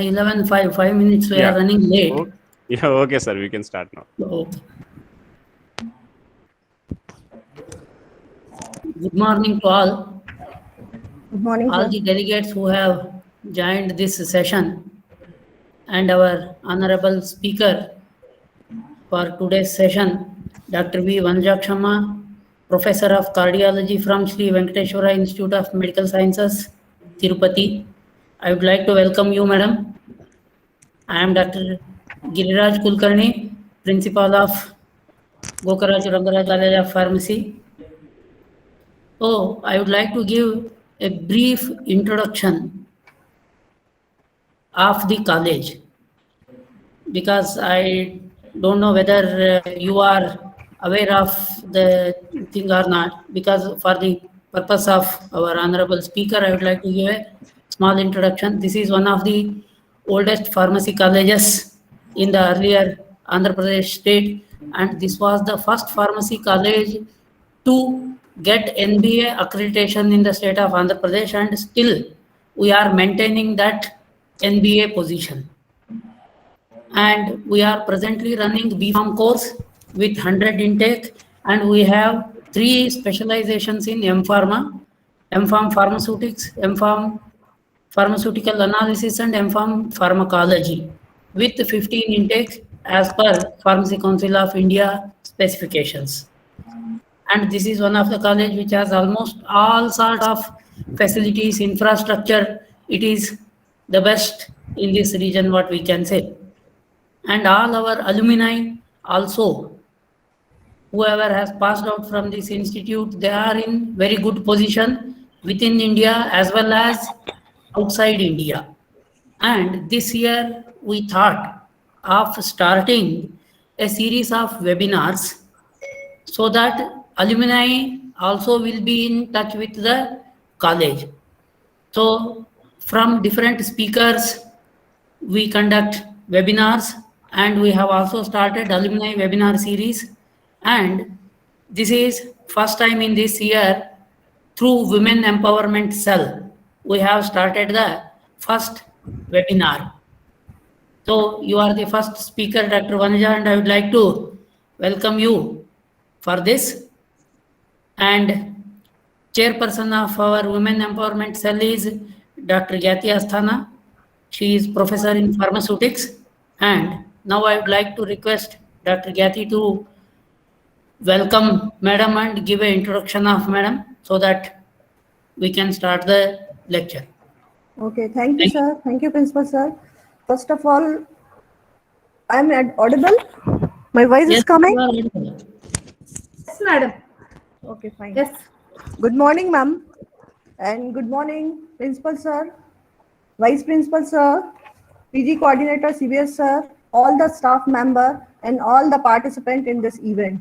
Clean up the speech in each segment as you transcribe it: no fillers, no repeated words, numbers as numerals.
11, 5 minutes we are running late. Okay, sir, we can start now. Okay. Good morning to all. Good morning, All sir. the delegates who have joined this session and our honorable speaker for today's session, Dr. V. Vanjakshama, Professor of Cardiology from Sri Venkateshwara Institute of Medical Sciences, Tirupati. I would like to welcome you, madam. I am Dr. Giriraj Kulkarni, Principal of Gokaraj Rangaraj College of Pharmacy. So, I would like to give a brief introduction of the college because I don't know whether you are aware of the thing or not. Because for the purpose of our honorable speaker, I would like to give a small introduction. This is one of the oldest pharmacy colleges in the earlier Andhra Pradesh state, and this was the first pharmacy college to get NBA accreditation in the state of Andhra Pradesh, and still we are maintaining that NBA position. And we are presently running B.Pharm course with 100 intake, and we have 3 specializations in M-Pharma, M-Pharm Pharmaceutics, M-Pharm Pharmaceutical Analysis, and M-Pharm Pharmacology with 15 intakes as per Pharmacy Council of India specifications. And this is one of the college which has almost all sorts of facilities, infrastructure. It is the best in this region, what we can say. And all our alumni also, whoever has passed out from this institute, they are in very good position within India as well as outside India. And this year we thought of starting a series of webinars so that alumni also will be in touch with the college. So from different speakers, we conduct webinars, and we have also started alumni webinar series. And this is first time in this year through Women Empowerment Cell, we have started the first webinar. So you are the first speaker, Dr. Vanaja, and I would like to welcome you for this. And chairperson of our Women Empowerment Cell is Dr. Gyati Asthana. She is professor in pharmaceutics. And now I would like to request Dr. Gyati to welcome madam and give an introduction of madam so that we can start the lecture. Okay, thank you, sir. Thank you, Principal, sir. First of all, I'm audible? My voice is coming? Yes, madam. Okay, fine. Yes. Good morning, ma'am. And good morning, Principal, sir, Vice Principal, sir, PG Coordinator, CBS, sir, all the staff member, and all the participants in this event.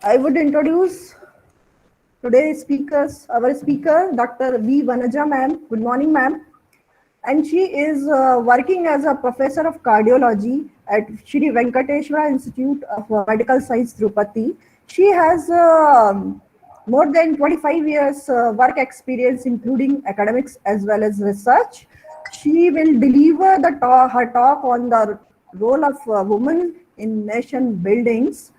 I would introduce today's speakers, our speaker, Dr. V. Vanaja, ma'am. Good morning, ma'am. And she is working as a professor of cardiology at Sri Venkateshwara Institute of Medical Science, Tirupati. She has more than 25 years work experience, including academics as well as research. She will deliver her talk on the role of women in nation buildings.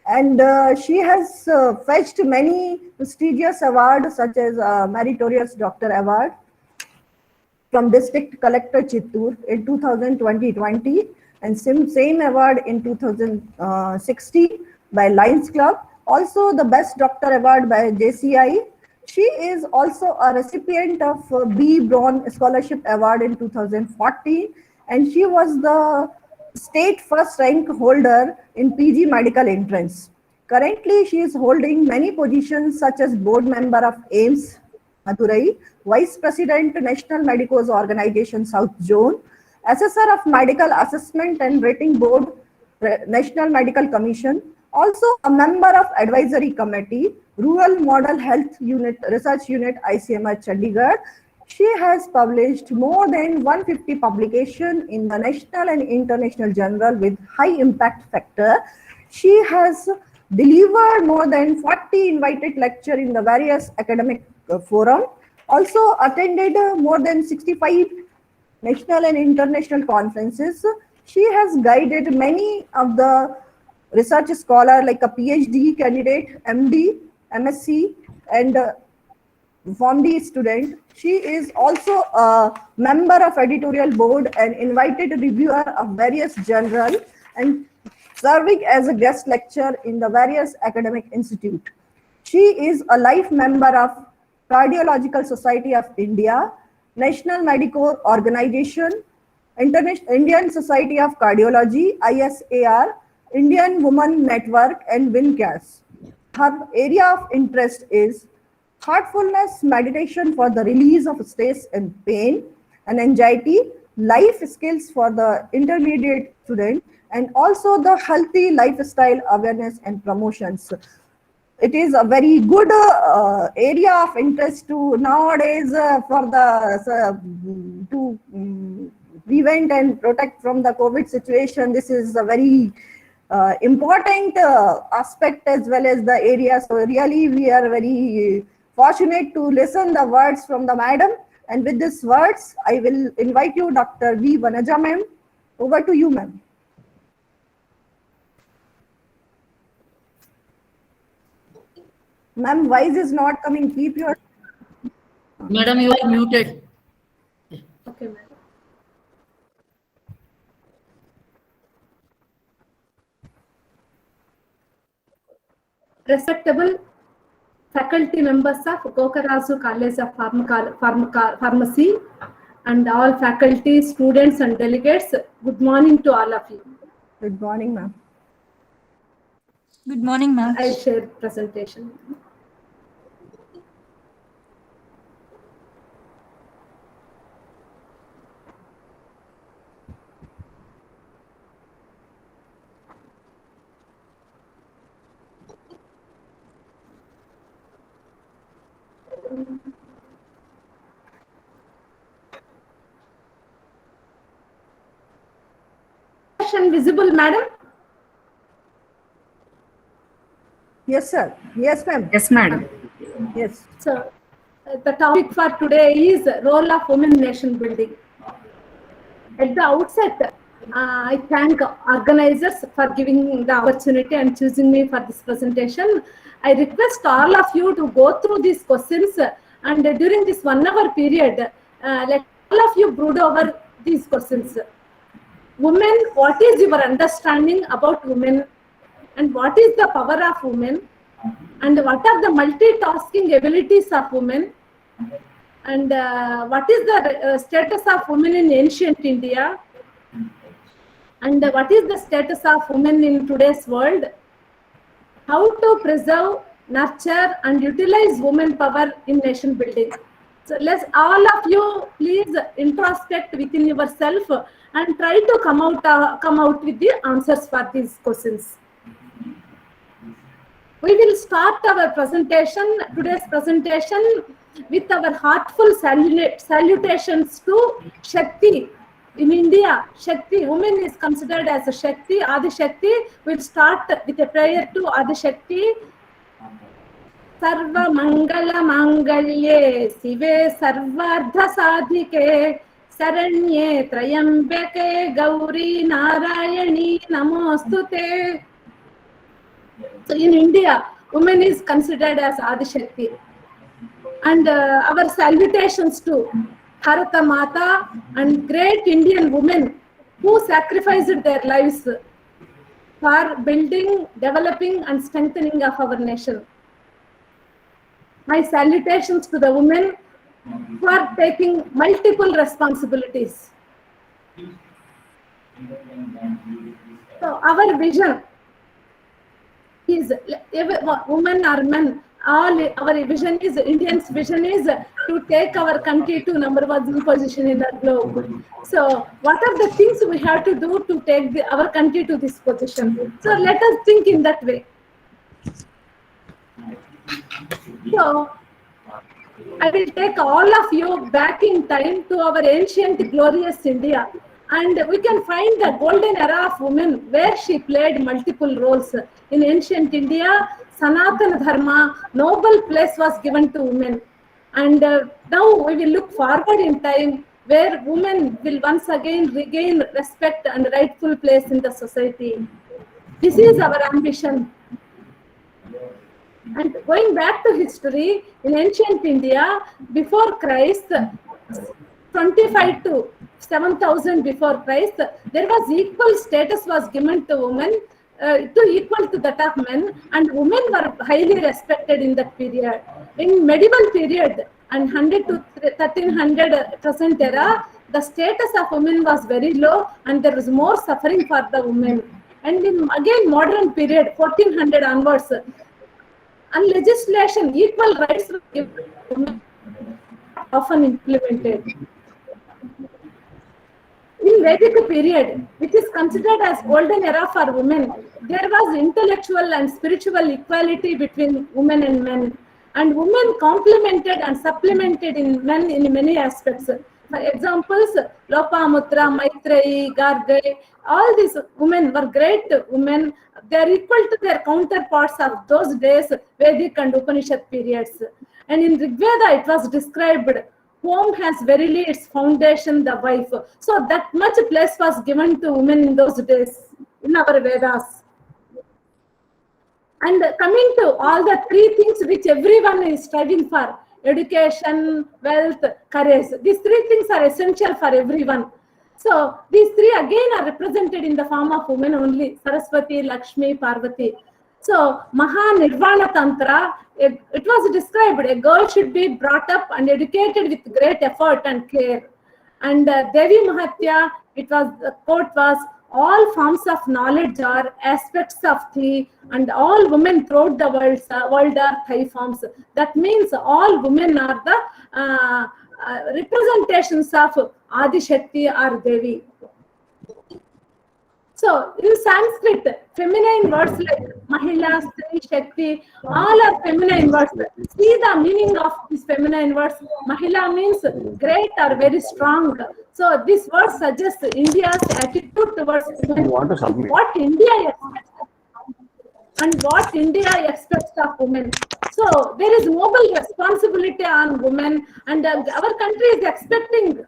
And she has fetched many prestigious awards such as Meritorious Doctor Award from District Collector Chittoor in 2020, and same award in 2016 by Lions Club. Also the Best Doctor Award by JCI. She is also a recipient of B. Braun Scholarship Award in 2014, and she was the state first rank holder in PG Medical Entrance. Currently, she is holding many positions such as board member of AIIMS, Madurai, Vice President, National Medicos Organization, South Zone, Assessor of Medical Assessment and Rating Board, National Medical Commission, also a member of Advisory Committee, Rural Model Health Unit, Research Unit, ICMR, Chandigarh. She has published more than 150 publications in the national and international journal with high impact factor. She has delivered more than 40 invited lectures in the various academic forum. Also attended more than 65 national and international conferences. She has guided many of the research scholar like a PhD candidate, MD, MSc, and PharmD student. She is also a member of editorial board and invited reviewer of various journal and serving as a guest lecturer in the various academic institute. She is a life member of Cardiological Society of India, National Medical Organization, Indian Society of Cardiology, ISAR, Indian Women Network, and WINCAS. Her area of interest is heartfulness meditation for the release of stress and pain and anxiety, life skills for the intermediate student, and also the healthy lifestyle awareness and promotions. It is a very good area of interest to nowadays for the to prevent and protect from the COVID situation. This is a very important aspect as well as the area. So really we are very fortunate to listen the words from the madam. And with these words, I will invite you, Dr. V. Vanaja ma'am. Over to you, ma'am. Ma'am, voice is not coming. Keep your... Madam, you are muted. Okay, madam. Respectable faculty members of Gokarazu College of Pharmacy and all faculty, students and delegates, good morning to all of you. Good morning, ma'am. Good morning, ma'am. I share presentation. Visible, madam? Yes, sir. Yes, ma'am. Yes, madam. Yes. So, the topic for today is role of women in nation building. At the outset, I thank organizers for giving the opportunity and choosing me for this presentation. I request all of you to go through these questions and during this 1 hour period, let all of you brood over these questions. Women, what is your understanding about women? And what is the power of women? And what are the multitasking abilities of women? And what is the status of women in ancient India? And what is the status of women in today's world? How to preserve, nurture, and utilize women power in nation building. So let's all of you please introspect within yourself and try to come out with the answers for these questions. We will start our presentation, today's presentation, with our heartful salutations to Shakti. In India, Shakti, woman is considered as a Shakti, Adi Shakti. We'll start with a prayer to Adi Shakti. Sarva Mangala Mangalye Sive Sarvardha Sadhike Saranye Trayambeke Gauri Narayani Namostute. So in India, woman is considered as Adi Shakti. And our salutations to Bharata Mata and great Indian women who sacrificed their lives for building, developing and strengthening of our nation. My salutations to the women who are taking multiple responsibilities. So our vision is, women or men, all our vision is, Indians' vision is to take our country to #1 position in the globe. So what are the things we have to do to take our country to this position? So let us think in that way. So I will take all of you back in time to our ancient glorious India, and we can find the golden era of women where she played multiple roles. In ancient India, Sanatana Dharma, noble place was given to women, And now we will look forward in time where women will once again regain respect and rightful place in the society. This is our ambition. And going back to history, in ancient India, before Christ, 25 to 7,000 before Christ, there was equal status was given to women to equal to that of men, and women were highly respected in that period. In medieval period and 100 to 1300 present era, the status of women was very low and there was more suffering for the women. And in again modern period, 1400 onwards, and legislation, equal rights were given, often implemented. In Vedic period, which is considered as golden era for women, there was intellectual and spiritual equality between women and men. And women complemented and supplemented in men in many aspects. For examples, Lopamutra, Maitreyi, Garge, all these women were great women. They are equal to their counterparts of those days, Vedic and Upanishad periods. And in Rig Veda, it was described, home has verily its foundation, the wife. So that much place was given to women in those days, in our Vedas. And coming to all the three things which everyone is striving for, education, wealth, courage. These three things are essential for everyone. So these three again are represented in the form of women only, Saraswati, Lakshmi, Parvati. So Maha Nirvana Tantra, it was described, a girl should be brought up and educated with great effort and care. And Devi Mahatya, the quote was, all forms of knowledge are aspects of Thi, and all women throughout the world are Thai forms. That means all women are the representations of Adi Shakti or Devi. So in Sanskrit, feminine words like Mahila, Stri, Shakti, all are feminine words. See the meaning of these feminine words. Mahila means great or very strong. So this word suggests India's attitude towards women. What India expects of women. So there is noble responsibility on women, and our country is expecting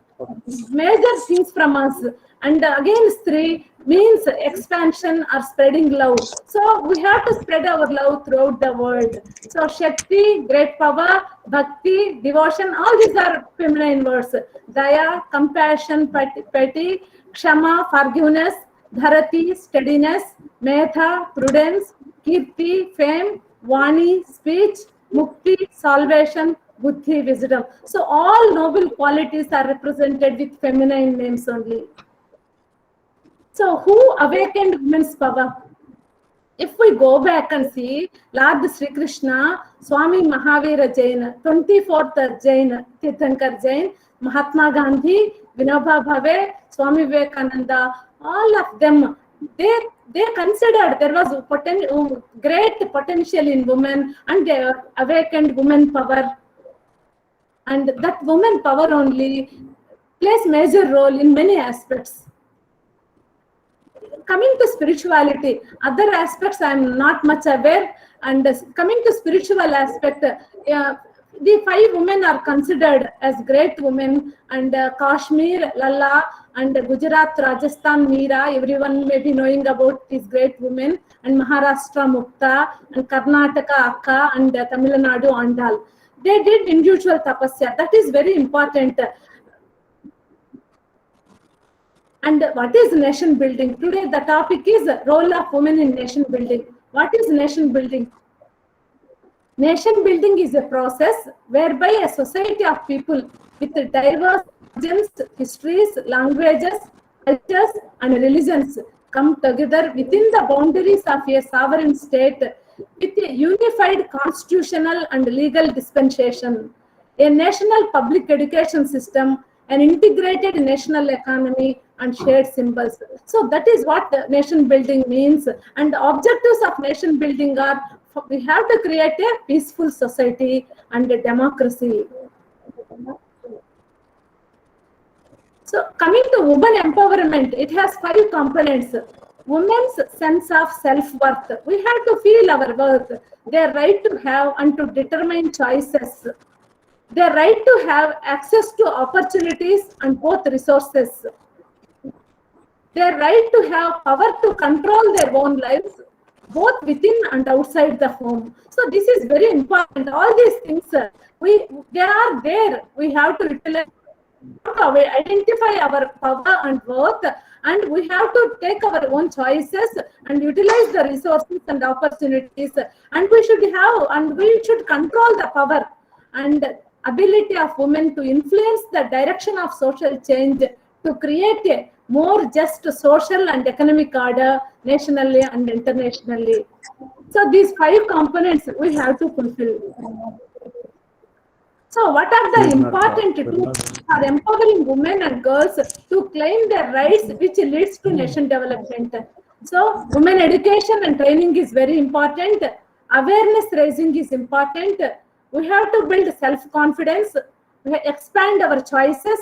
major things from us. And again, Stri means expansion or spreading love. So we have to spread our love throughout the world. So Shakti, great power, Bhakti, devotion, all these are feminine words. Daya, compassion, pity, Kshama, forgiveness, Dharati, steadiness, Metha, prudence, Kirti, fame, Vani, speech, Mukti, salvation, Buddhi, wisdom. So all noble qualities are represented with feminine names only. So who awakened women's power? If we go back and see Lord Sri Krishna, Swami Mahavira Jain, 24th Jain, Tirthankar Jain, Mahatma Gandhi, Vinoba Bhave, Swami Vivekananda, all of them, they considered there was great potential in women, and they awakened women power. And that women power only plays major role in many aspects. Coming to spirituality, other aspects I am not much aware. And coming to spiritual aspect, the 5 women are considered as great women, and Kashmir, Lalla, and Gujarat, Rajasthan, Meera, everyone may be knowing about these great women, and Maharashtra, Mukta, and Karnataka, Akka, and Tamil Nadu, Andal. They did individual tapasya. That is very important. And what is nation building? Today the topic is role of women in nation building. What is nation building? Nation building is a process whereby a society of people with diverse histories, languages, cultures, and religions come together within the boundaries of a sovereign state with a unified constitutional and legal dispensation, a national public education system, an integrated national economy, and shared symbols. So that is what nation building means. And the objectives of nation building are, we have to create a peaceful society and a democracy. So coming to women empowerment, it has 5 components. Women's sense of self-worth. We have to feel our worth, their right to have and to determine choices. their right to have access to opportunities and both resources, their right to have power to control their own lives, both within and outside the home. So this is very important. All these things, they are there. We have to utilize, identify our power and worth, and we have to take our own choices and utilize the resources and opportunities. And we should control the power and ability of women to influence the direction of social change, to create a more just social and economic order nationally and internationally. So these 5 components we have to fulfill. So what are the important tools for empowering women and girls to claim their rights, which leads to nation development? So women education and training is very important. Awareness raising is important. We have to build self-confidence, expand our choices,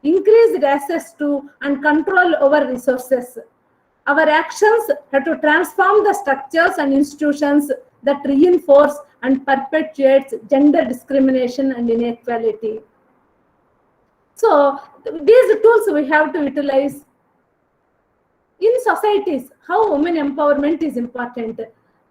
increase access to and control over resources. Our actions have to transform the structures and institutions that reinforce and perpetuates gender discrimination and inequality. So these tools we have to utilize. In societies, how women empowerment is important.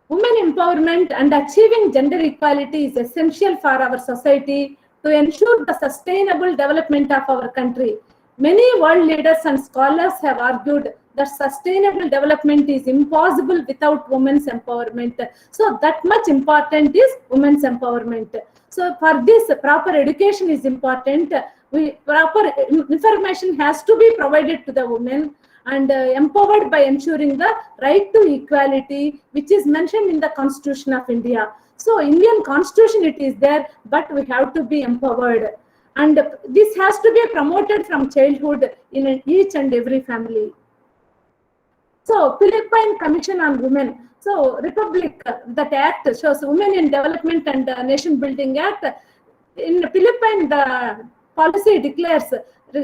Women empowerment and achieving gender equality is essential for our society to ensure the sustainable development of our country. Many world leaders and scholars have argued that sustainable development is impossible without women's empowerment. So that much important is women's empowerment. So for this, proper education is important. Proper information has to be provided to the women and empowered by ensuring the right to equality, which is mentioned in the Constitution of India. So Indian Constitution it is there, but we have to be empowered. And this has to be promoted from childhood in each and every family. So Philippine Commission on Women. So Republic, that act shows Women in Development and Nation Building Act. In Philippines, the policy declares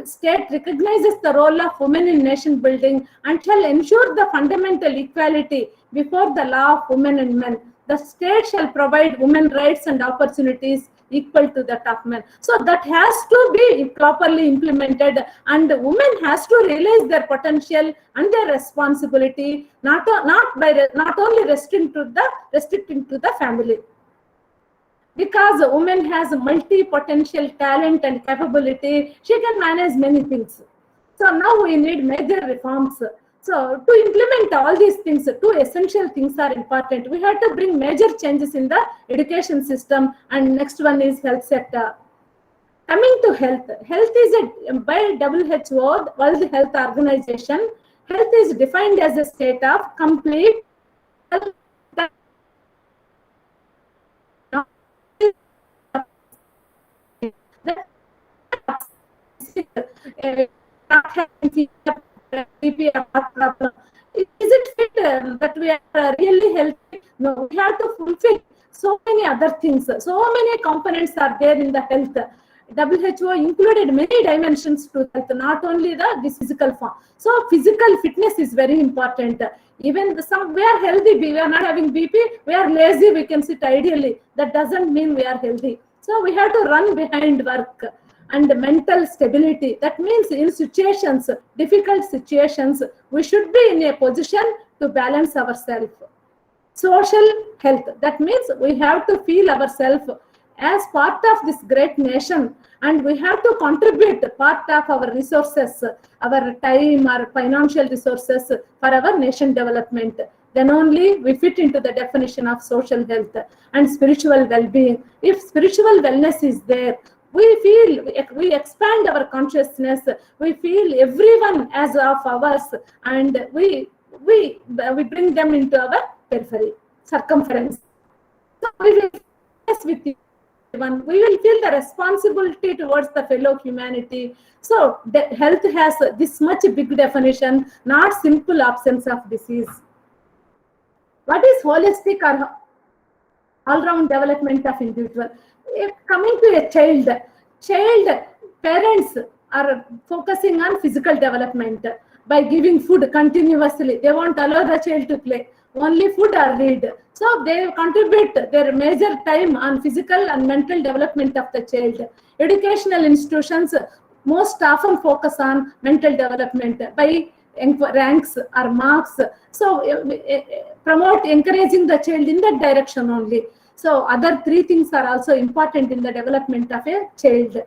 state recognizes the role of women in nation building and shall ensure the fundamental equality before the law of women and men. The state shall provide women rights and opportunities equal to that of men. So that has to be properly implemented, and women has to realize their potential and their responsibility, not only restricting to the family. Because a woman has multi-potential talent and capability, she can manage many things. So now we need major reforms. So to implement all these things, 2 essential things are important. We have to bring major changes in the education system, and next one is health sector. Coming to health, health is by WHO, World Health Organization. Health is defined as a state of complete health. Is it fit that we are really healthy? No, we have to fulfill so many other things. So many components are there in the health. WHO included many dimensions to health, not only this physical form. So physical fitness is very important. Even we are healthy, we are not having BP, we are lazy, we can sit ideally. That doesn't mean we are healthy. So we have to run behind work. And mental stability, that means in situations, difficult situations, we should be in a position to balance ourselves. Social health, that means we have to feel ourselves as part of this great nation, and we have to contribute part of our resources, our time, our financial resources for our nation development. Then only we fit into the definition of social health. And spiritual well-being. If spiritual wellness is there, we expand our consciousness, we feel everyone as of ours, and we bring them into our periphery, circumference. So we will with everyone. We will feel the responsibility towards the fellow humanity. So the health has this much big definition, not simple absence of disease. What is holistic or all-round development of individual? If coming to a child, parents are focusing on physical development by giving food continuously. They won't allow the child to play. only food or read. So they contribute their major time on physical and mental development of the child. Educational institutions most often focus on mental development by ranks or marks. So promote encouraging the child in that direction only. So other three things are also important in the development of a child: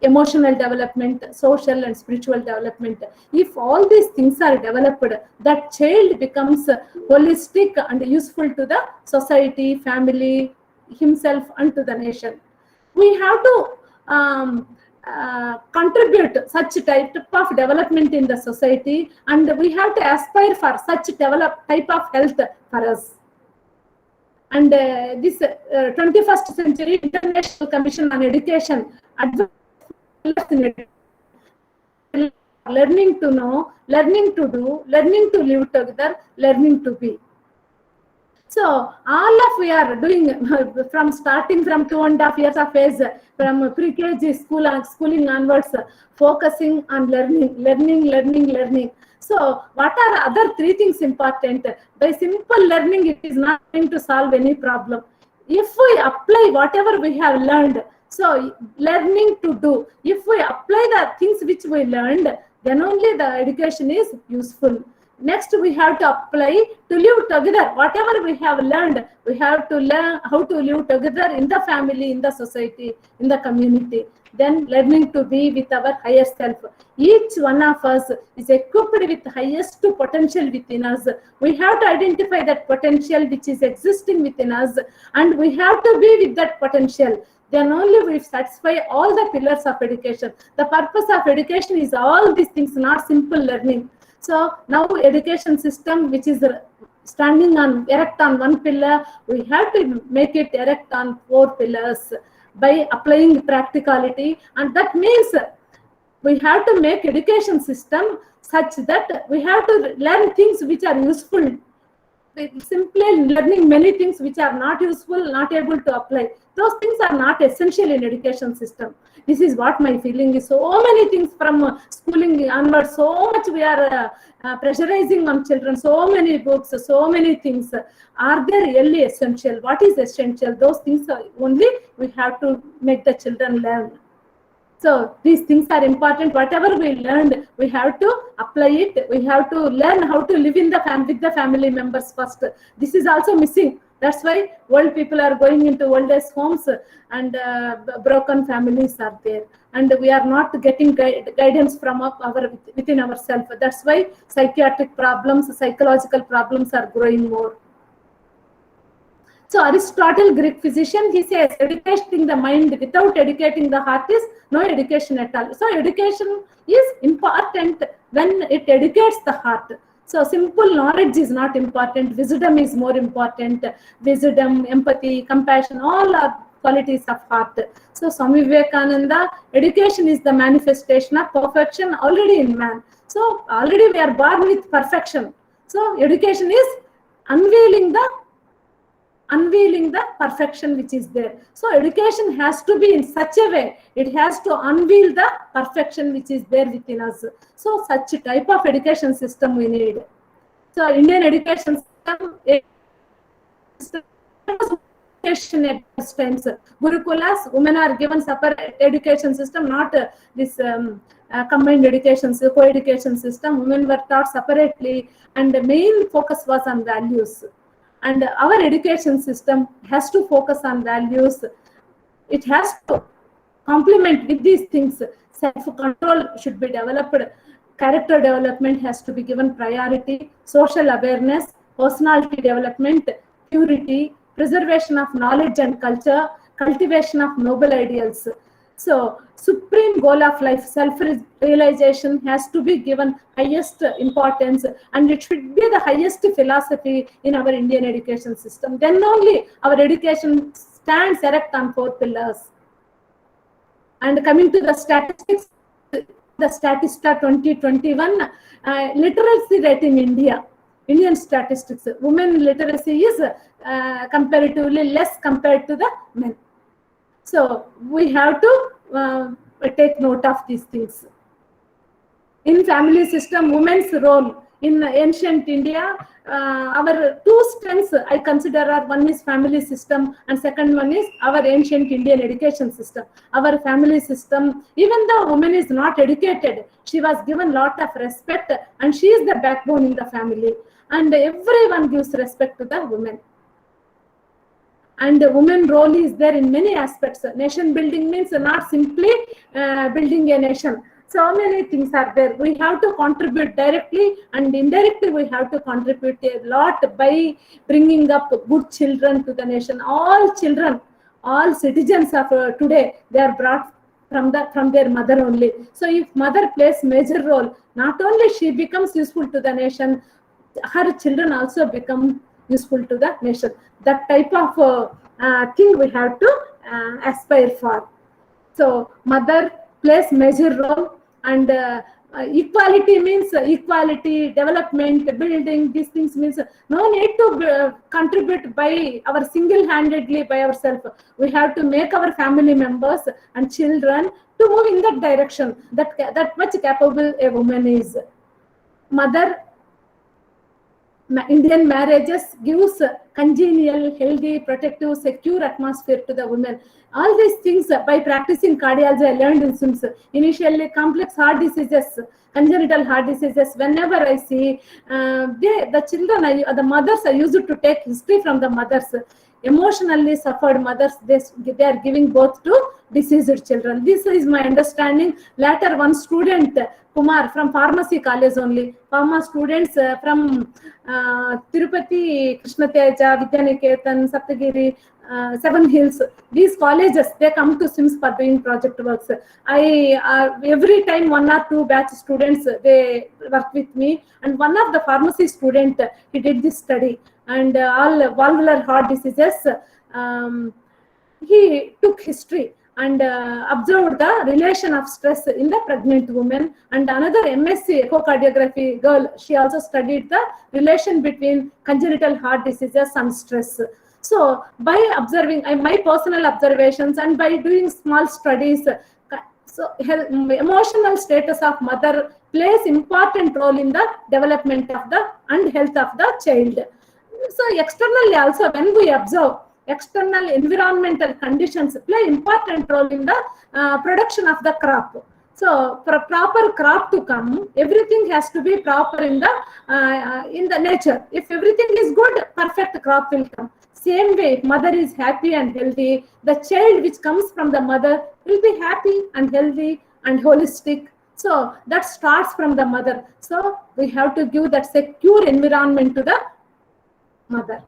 emotional development, social and spiritual development. If all these things are developed, that child becomes holistic and useful to the society, family, himself and to the nation. We have to contribute such type of development in the society, and we have to aspire for such type of health for us. And this 21st Century International Commission on Education learning to know, learning to do, learning to live together, learning to be. So all of we are doing from starting from 2.5 years of age, from pre-KG schooling onwards, focusing on learning. So what are other three things important? By simple learning, it is not going to solve any problem. If we apply whatever we have learned, so learning to do, if we apply the things which we learned, then only the education is useful. Next, we have to apply to live together. Whatever we have learned, we have to learn how to live together in the family, in the society, in the community. Then learning to be with our higher self. Each one of us is equipped with highest potential within us. We have to identify that potential which is existing within us, and we have to be with that potential. Then only we satisfy all the pillars of education. The purpose of education is all these things, not simple learning. So now education system which is standing on erect on one pillar, we have to make it erect on 4 pillars by applying practicality, and that means we have to make education system such that we have to learn things which are useful. Simply learning many things which are not useful, not able to apply, those things are not essential in education system. This is what my feeling is. So many things from schooling onwards, so much we are pressurizing on children, so many books, so many things. Are they really essential? What is essential? Those things are only we have to make the children learn. So these things are important. Whatever we learned, we have to apply it. We have to learn how to live in the with the family members first. This is also missing. That's why old people are going into old age homes, and broken families are there. And we are not getting guidance from within ourselves. That's why psychiatric problems, psychological problems are growing more. So Aristotle, Greek physician, he says, educating the mind without educating the heart is no education at all. So education is important when it educates the heart. So simple knowledge is not important. Wisdom is more important. Wisdom, empathy, compassion, all are qualities of heart. So Swami Vivekananda, education is the manifestation of perfection already in man. So already we are born with perfection. So education is unveiling the perfection which is there. So education has to be in such a way, it has to unveil the perfection which is there within us. So such a type of education system we need. So Indian education system at those times, Gurukulas, women are given separate education system, not this combined education, co-education system. Women were taught separately, and the main focus was on values. And our education system has to focus on values. It has to complement with these things. Self-control should be developed. Character development has to be given priority. Social awareness, personality development, purity, preservation of knowledge and culture, cultivation of noble ideals. So supreme goal of life, self-realization, has to be given highest importance, and it should be the highest philosophy in our Indian education system. Then only our education stands erect on 4 pillars. And coming to the statistics, the Statista 2021, literacy rate in India, Indian statistics, women literacy is comparatively less compared to the men. So we have to take note of these things. In family system, women's role in ancient India, our two strengths I consider are, one is family system and second one is our ancient Indian education system. Our family system, even though woman is not educated, she was given lot of respect and she is the backbone in the family, and everyone gives respect to the woman. And the woman role is there in many aspects. Nation building means not simply building a nation. So many things are there. We have to contribute directly and indirectly. We have to contribute a lot by bringing up good children to the nation. All children, all citizens of today, they are brought from their mother only. So if mother plays major role, not only she becomes useful to the nation, her children also become useful to the nation. That type of thing we have to aspire for. So mother plays major role, and equality means equality, development, building. These things means no need to contribute by our single-handedly by ourselves. We have to make our family members and children to move in that direction. That much capable a woman is. Mother. Indian marriages gives congenial, healthy, protective, secure atmosphere to the women. All these things by practicing cardiology, I learned in SIMS. Initially, complex heart diseases, congenital heart diseases. Whenever I see the children, the mothers, I used to take history from the mothers. Emotionally suffered mothers, they are giving birth to diseased children. This is my understanding. Later, one student, Kumar, from pharmacy college only, pharma students from Tirupati, Krishnateja, Vidyaniketan, Saptagiri, Seven Hills, these colleges, they come to SIMS for doing project works. Every time 1 or 2 batch students, they work with me, and one of the pharmacy student, he did this study, and all valvular heart diseases, he took history and observed the relation of stress in the pregnant woman. And another MSc echocardiography girl, she also studied the relation between congenital heart diseases and stress. So by observing my personal observations and by doing small studies, so emotional status of mother plays important role in the development of the and health of the child. So externally also, when we observe, external environmental conditions play important role in the production of the crop. So for a proper crop to come, everything has to be proper in the nature. If everything is good, perfect crop will come. Same way, if mother is happy and healthy, the child which comes from the mother will be happy and healthy and holistic. So that starts from the mother. So we have to give that secure environment to the mother.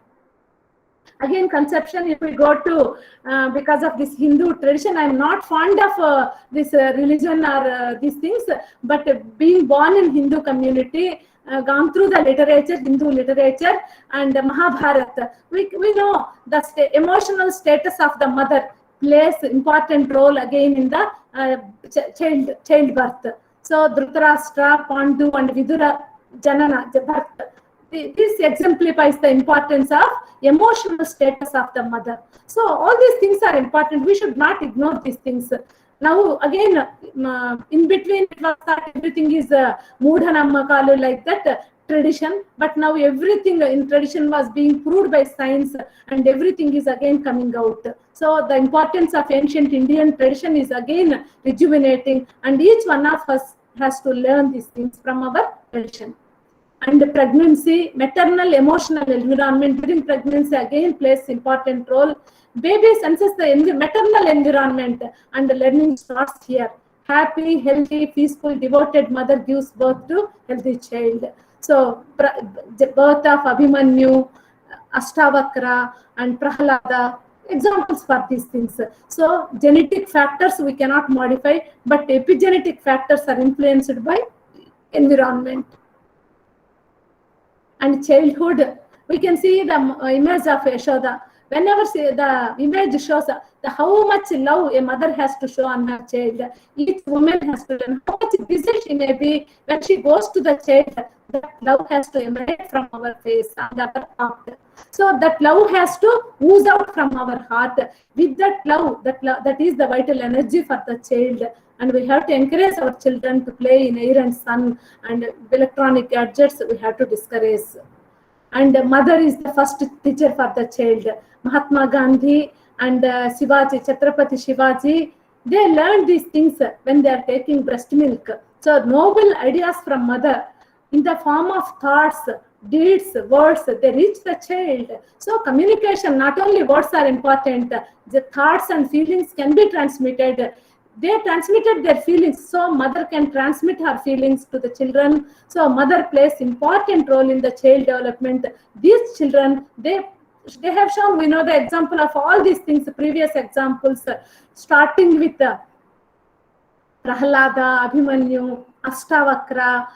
Again, conception, if we go to, because of this Hindu tradition, I'm not fond of this religion or these things, but being born in Hindu community, gone through the literature, Hindu literature and Mahabharata, we know the emotional status of the mother plays important role again in the childbirth. So Dhritarashtra, Pandu and Vidura Janana, birth. This exemplifies the importance of emotional status of the mother. So all these things are important. We should not ignore these things. Now again, in between it was that everything is Moodhanamakalu, like that tradition, but now everything in tradition was being proved by science and everything is again coming out. So the importance of ancient Indian tradition is again rejuvenating, and each one of us has to learn these things from our tradition. And pregnancy, maternal emotional environment during pregnancy again plays important role. Baby senses the maternal environment and the learning starts here. Happy, healthy, peaceful, devoted mother gives birth to healthy child. So the birth of Abhimanyu, Ashtavakra and Prahalada, examples for these things. So genetic factors we cannot modify, but epigenetic factors are influenced by environment. And childhood, we can see the image of Yashoda. Whenever the image shows how much love a mother has to show on her child, each woman has to learn how much busy she may be. When she goes to the child, that love has to emanate from our face and our heart. So that love has to ooze out from our heart. With that love, that is the vital energy for the child. And we have to encourage our children to play in air and sun, and electronic gadgets we have to discourage. And mother is the first teacher for the child. Mahatma Gandhi and Shivaji, Chhatrapati Shivaji, they learned these things when they are taking breast milk. So noble ideas from mother in the form of thoughts, deeds, words, they reach the child. So communication, not only words are important, the thoughts and feelings can be transmitted. They transmitted their feelings, so mother can transmit her feelings to the children. So mother plays important role in the child development. These children, they have shown, we know the example of all these things, previous examples, starting with Prahlada, Abhimanyu, Ashtavakra,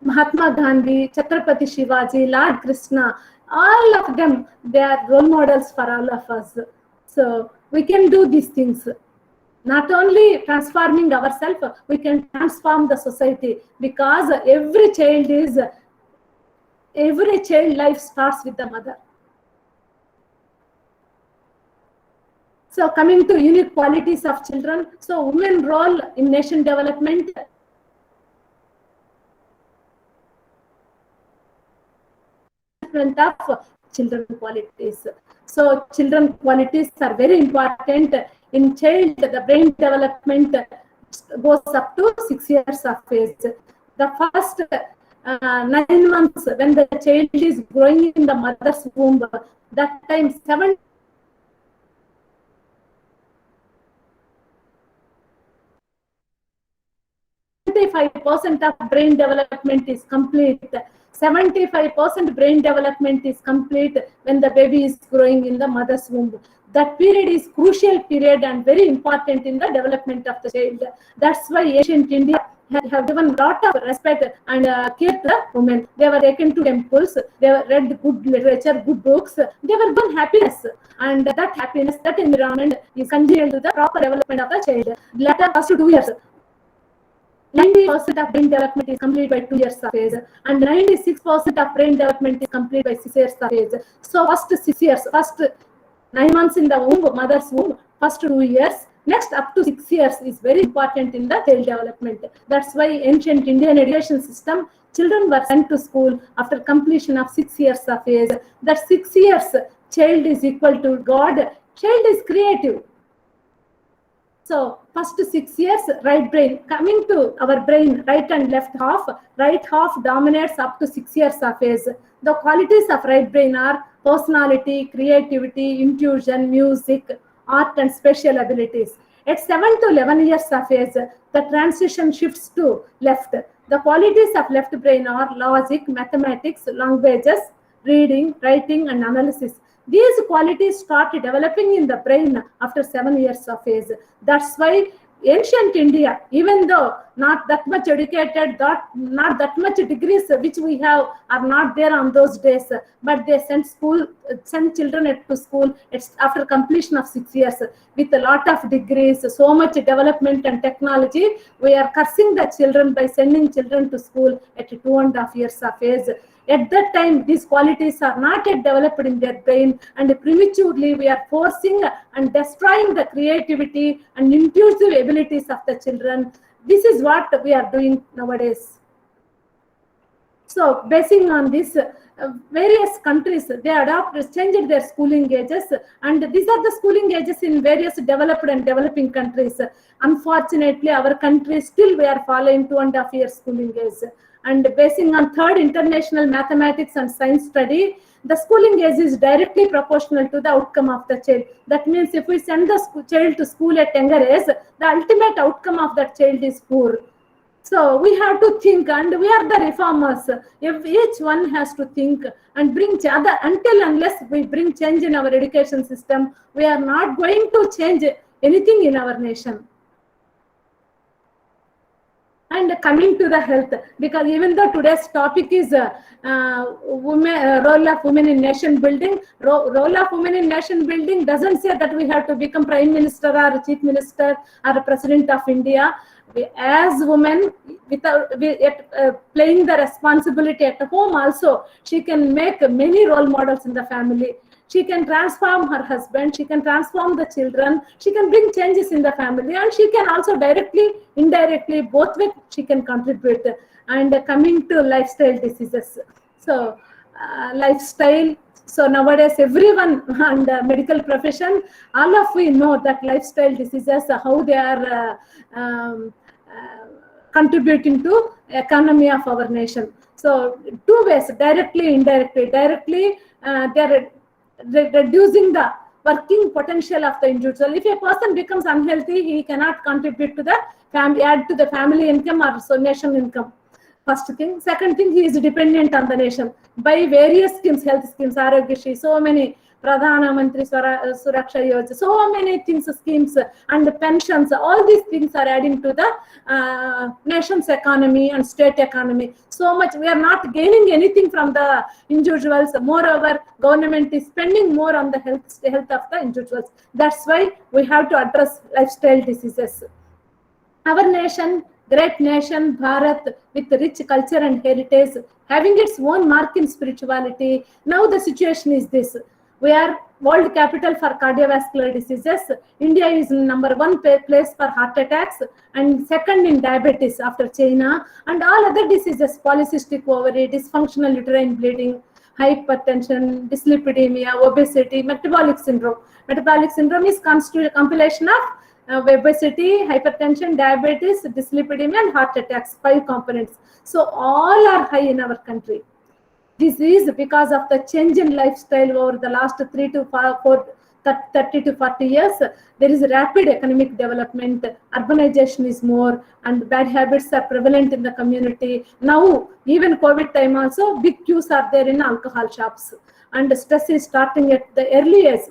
Mahatma Gandhi, Chhatrapati Shivaji, Lord Krishna, all of them, they are role models for all of us. So we can do these things. Not only transforming ourselves, we can transform the society, because every child life starts with the mother. So coming to unique qualities of children, so women role in nation development. Of children qualities. So children qualities are very important. In child, the brain development goes up to 6 years of age. The first 9 months when the child is growing in the mother's womb, that time 75% of brain development is complete. 75% brain development is complete when the baby is growing in the mother's womb. That period is crucial period and very important in the development of the child. That's why ancient India have given a lot of respect and care to the women. They were taken to temples, they were read good literature, good books, they were given happiness. And that happiness, that environment is congenial to the proper development of the child. Later comes to 2 years. 90% of brain development is complete by 2 years of age, and 96% of brain development is complete by 6 years of age. So first 6 years, first 9 months in the womb, mother's womb, first 2 years, next up to 6 years is very important in the child development. That's why ancient Indian education system, children were sent to school after completion of 6 years of age. That 6 years, child is equal to God. Child is creative. So first 6 years, right brain. Coming to our brain, right and left half. Right half dominates up to 6 years of age. The qualities of right brain are personality, creativity, intuition, music, art, and special abilities. At 7 to 11 years of age, the transition shifts to left. The qualities of left brain are logic, mathematics, languages, reading, writing, and analysis. These qualities start developing in the brain after 7 years of age. That's why ancient India, even though not that much educated, not that much degrees which we have are not there on those days, but they send children to school after completion of 6 years with a lot of degrees, so much development and technology. We are cursing the children by sending children to school at 2.5 years of age. At that time, these qualities are not yet developed in their brain, and prematurely we are forcing and destroying the creativity and intuitive abilities of the children. This is what we are doing nowadays. So, basing on this, various countries, they changed their schooling ages, and these are the schooling ages in various developed and developing countries. Unfortunately, our country still we are following 2.5 years schooling age. And basing on third international mathematics and science study, the schooling age is directly proportional to the outcome of the child. That means if we send the child to school at younger age, the ultimate outcome of that child is poor. So we have to think, and we are the reformers. If each one has to think and bring unless we bring change in our education system, we are not going to change anything in our nation. And coming to the health, because even though today's topic is role of women in nation building, role of women in nation building doesn't say that we have to become Prime Minister or Chief Minister or President of India. as women, without playing the responsibility at home also, she can make many role models in the family. She can transform her husband, she can transform the children, she can bring changes in the family, and she can also directly, indirectly, both ways she can contribute. And coming to lifestyle diseases. So lifestyle, so nowadays everyone and medical profession, all of we know that lifestyle diseases, how they are contributing to economy of our nation. So two ways, directly, indirectly. Directly, they are reducing the working potential of the individual. If a person becomes unhealthy, he cannot contribute to the family, add to the family income or so nation income. First thing. Second thing, he is dependent on the nation by various schemes, health schemes, Arogya, so many, Pradhana Mantri Suraksha Yojana, so many things, schemes, and the pensions. All these things are adding to the nation's economy and state economy. So much we are not gaining anything from the individuals. Moreover, government is spending more on the health of the individuals. That's why we have to address lifestyle diseases. Our nation, great nation, Bharat, with rich culture and heritage, having its own mark in spirituality. Now the situation is this. We are world capital for cardiovascular diseases. India is number one place for heart attacks and second in diabetes after China, and all other diseases, polycystic ovary, dysfunctional uterine bleeding, hypertension, dyslipidemia, obesity, metabolic syndrome. Metabolic syndrome is compilation of obesity, hypertension, diabetes, dyslipidemia, and heart attacks, 5 components. So all are high in our country. This is because of the change in lifestyle over the last 30 to 40 years. There is rapid economic development, urbanization is more, and bad habits are prevalent in the community. Now, even COVID time also, big queues are there in alcohol shops, and stress is starting at the early age.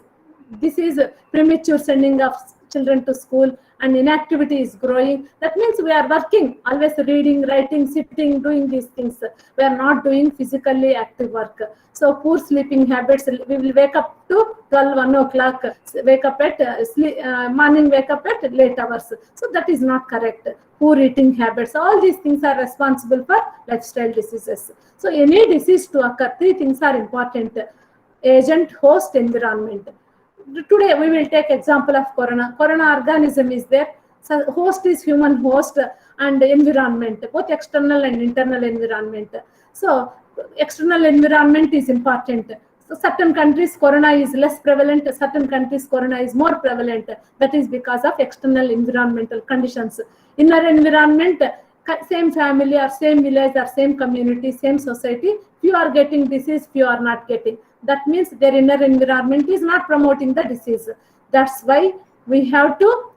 This is premature sending of children to school, and inactivity is growing. That means we are working, always reading, writing, sitting, doing these things. We are not doing physically active work. So poor sleeping habits, we will wake up to 12, 1 o'clock, wake up at morning, wake up at late hours. So that is not correct. Poor eating habits, all these things are responsible for lifestyle diseases. So any disease to occur, 3 things are important: agent, host, environment. Today we will take example of corona. Corona organism is there. So host is human host, and environment, both external and internal environment. So external environment is important. So certain countries corona is less prevalent, certain countries corona is more prevalent. That is because of external environmental conditions. Inner environment, same family or same village or same community, same society, few are getting disease, few are not getting. That means their inner environment is not promoting the disease. That's why we have to,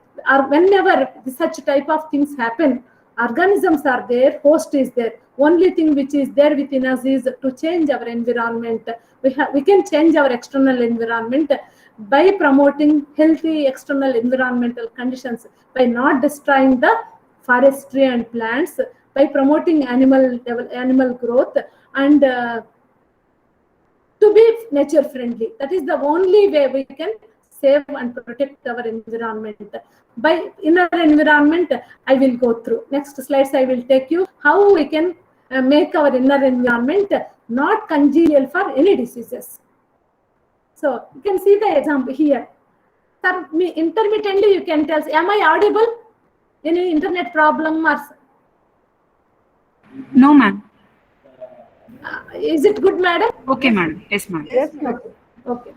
whenever such type of things happen, organisms are there, host is there. Only thing which is there within us is to change our environment. We can change our external environment by promoting healthy external environmental conditions, by not destroying the forestry and plants, by promoting animal growth, and to be nature friendly. That is the only way we can save and protect our environment. By inner environment, I will go through. Next slides, I will take you how we can make our inner environment not congenial for any diseases. So you can see the example here. Intermittently, you can tell, am I audible? Any internet problem or? No, ma'am. Is it good, madam? Okay, madam. Yes, ma'am. Yes, ma'am. Okay.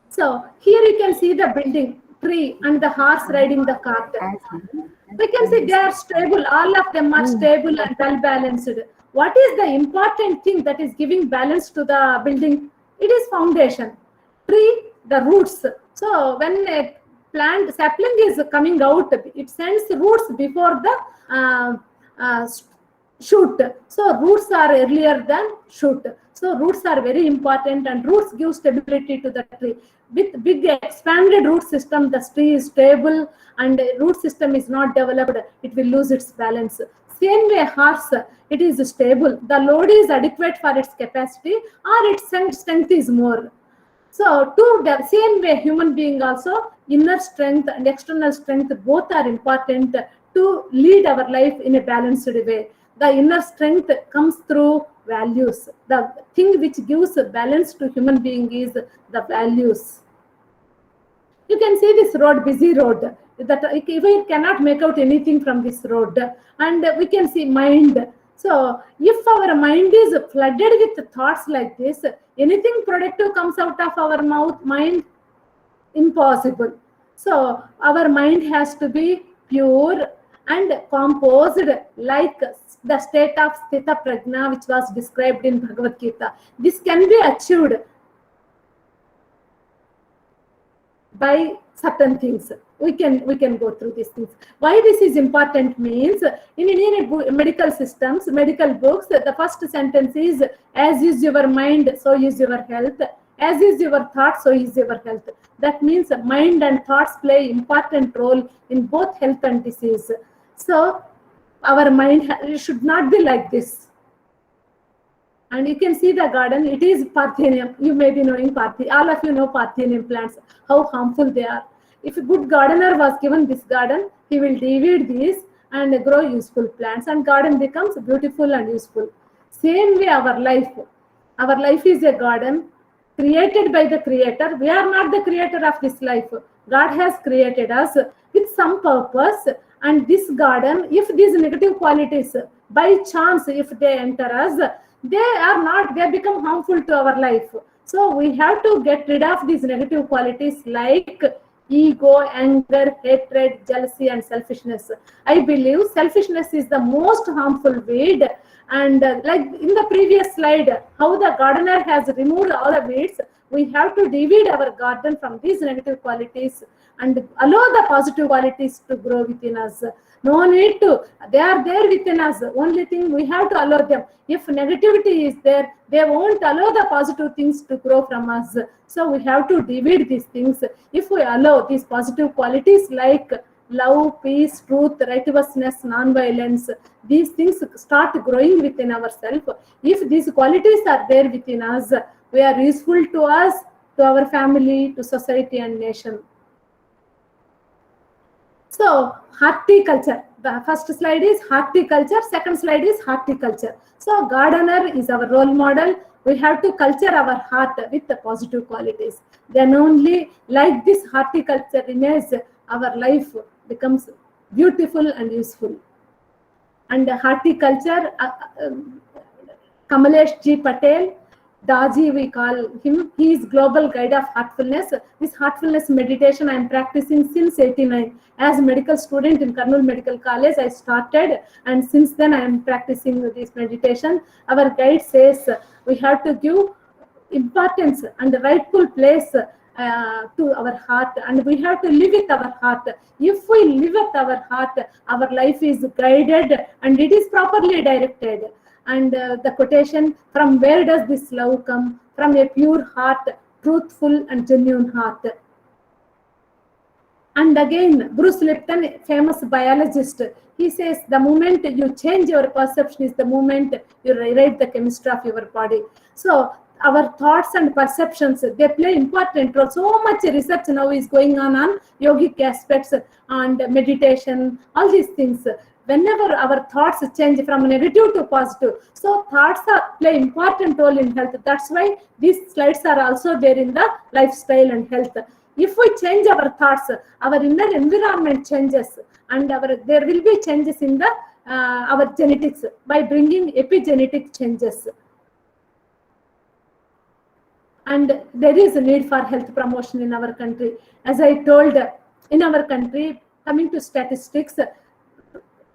So here you can see the building, tree, and the horse riding the cart. We can see they are stable. All of them are stable and well balanced. What is the important thing that is giving balance to the building? It is foundation. Tree, the roots. So when a plant sapling is coming out, it sends roots before the shoot. So roots are earlier than shoot. So roots are very important, and roots give stability to the tree. With big expanded root system, the tree is stable, and root system is not developed, it will lose its balance. Same way horse, it is stable. The load is adequate for its capacity, or its strength is more. So to the same way, human being also, inner strength and external strength both are important to lead our life in a balanced way. The inner strength comes through values. The thing which gives balance to human being is the values. You can see this road, busy road, that we cannot make out anything from this road. And we can see mind. So if our mind is flooded with thoughts like this, anything productive comes out of our mind? Impossible. So our mind has to be pure and composed like the state of Sthita Prajna, which was described in Bhagavad Gita. This can be achieved by certain things. We can go through these things. Why this is important means, in Indian medical systems, medical books, the first sentence is, as is your mind, so is your health. As is your thought, so is your health. That means mind and thoughts play important role in both health and disease. So our mind should not be like this. And you can see the garden, it is Parthenium. You may be knowing all of you know Parthenium plants, how harmful they are. If a good gardener was given this garden, he will deweed these and grow useful plants, and garden becomes beautiful and useful. Same way our life is a garden created by the Creator. We are not the creator of this life. God has created us with some purpose, and this garden, if these negative qualities by chance, if they enter us, they become harmful to our life. So we have to get rid of these negative qualities like ego, anger, hatred, jealousy, and selfishness. I believe selfishness is the most harmful weed. And like in the previous slide, how the gardener has removed all the weeds, we have to deweed our garden from these negative qualities and allow the positive qualities to grow within us. No need to, they are there within us. Only thing we have to allow them. If negativity is there, they won't allow the positive things to grow from us. So we have to deweed these things. If we allow these positive qualities like love, peace, truth, righteousness, non-violence, these things start growing within ourselves. If these qualities are there within us, we are useful to us, to our family, to society and nation. So horticulture, the first slide is horticulture, second slide is horticulture. So gardener is our role model. We have to culture our heart with the positive qualities. Then only like this horticulture image, our life becomes beautiful and useful. And horticulture, Kamalesh G. Patel, Daji we call him, he is global guide of heartfulness. This heartfulness meditation I am practicing since '89. As a medical student in Kurnool Medical College, I started, and since then I am practicing this meditation. Our guide says we have to give importance and the rightful place to our heart, and we have to live with our heart. If we live with our heart, our life is guided and it is properly directed. And the quotation, from where does this love come? From a pure heart, truthful and genuine heart. And again, Bruce Lipton, famous biologist, he says the moment you change your perception is the moment you rewrite the chemistry of your body. So our thoughts and perceptions, they play important role. So much research now is going on yogic aspects and meditation, all these things. Whenever our thoughts change from negative to positive, so thoughts play important role in health. That's why these slides are also there in the lifestyle and health. If we change our thoughts, our inner environment changes, and there will be changes in the our genetics by bringing epigenetic changes. And there is a need for health promotion in our country. As I told, in our country, coming to statistics,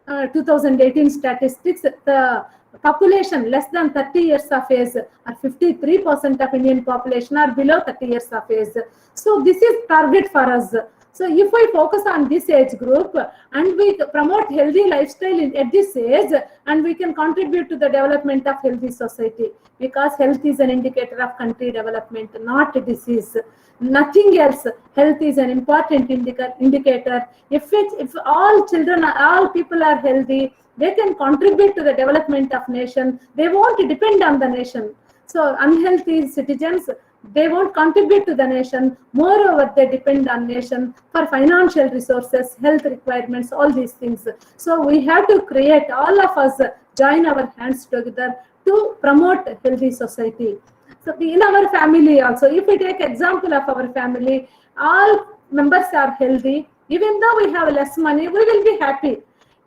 2018 statistics, the population less than 30 years of age, or 53% of Indian population are below 30 years of age. So this is target for us. So if we focus on this age group and we promote healthy lifestyle at this age, and we can contribute to the development of healthy society, because health is an indicator of country development, not disease. Nothing else. Health is an important indicator. If all children, all people are healthy, they can contribute to the development of nation. They won't depend on the nation. So unhealthy citizens, they won't contribute to the nation. Moreover, they depend on nation for financial resources, health requirements, all these things. So we have to create, all of us join our hands together to promote a healthy society. So in our family also, if we take example of our family, all members are healthy. Even though we have less money, we will be happy.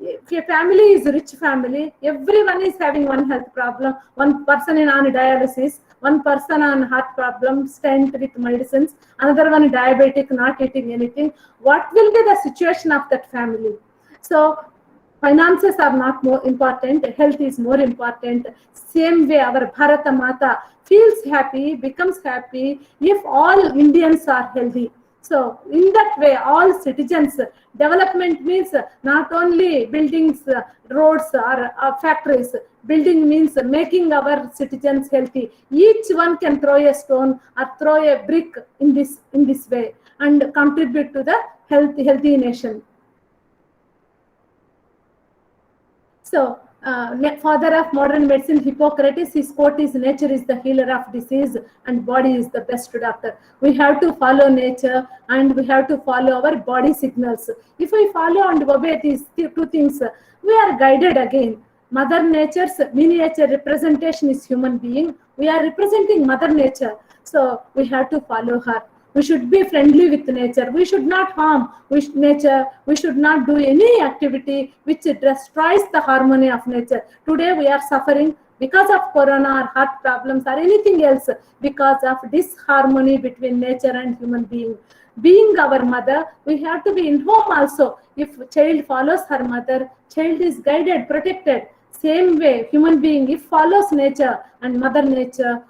If your family is a rich family, everyone is having one health problem, one person in on dialysis, one person on heart problem, stent with medicines, another one diabetic, not eating anything. What will be the situation of that family? So finances are not more important, health is more important. Same way our Bharata Mata feels happy, becomes happy if all Indians are healthy. So in that way, all citizens, development means not only buildings, roads or factories. Building means making our citizens healthy. Each one can throw a stone or throw a brick in this way and contribute to the healthy nation. So, father of modern medicine, Hippocrates, his quote is, nature is the healer of disease and body is the best doctor. We have to follow nature and we have to follow our body signals. If we follow and obey these two things, we are guided again. Mother Nature's miniature representation is human being. We are representing Mother Nature. So we have to follow her. We should be friendly with nature. We should not harm nature. We should not do any activity which destroys the harmony of nature. Today we are suffering because of corona or heart problems or anything else because of disharmony between nature and human being. Being our mother, we have to be in home also. If child follows her mother, child is guided, protected. Same way, human being, if follows nature and Mother Nature,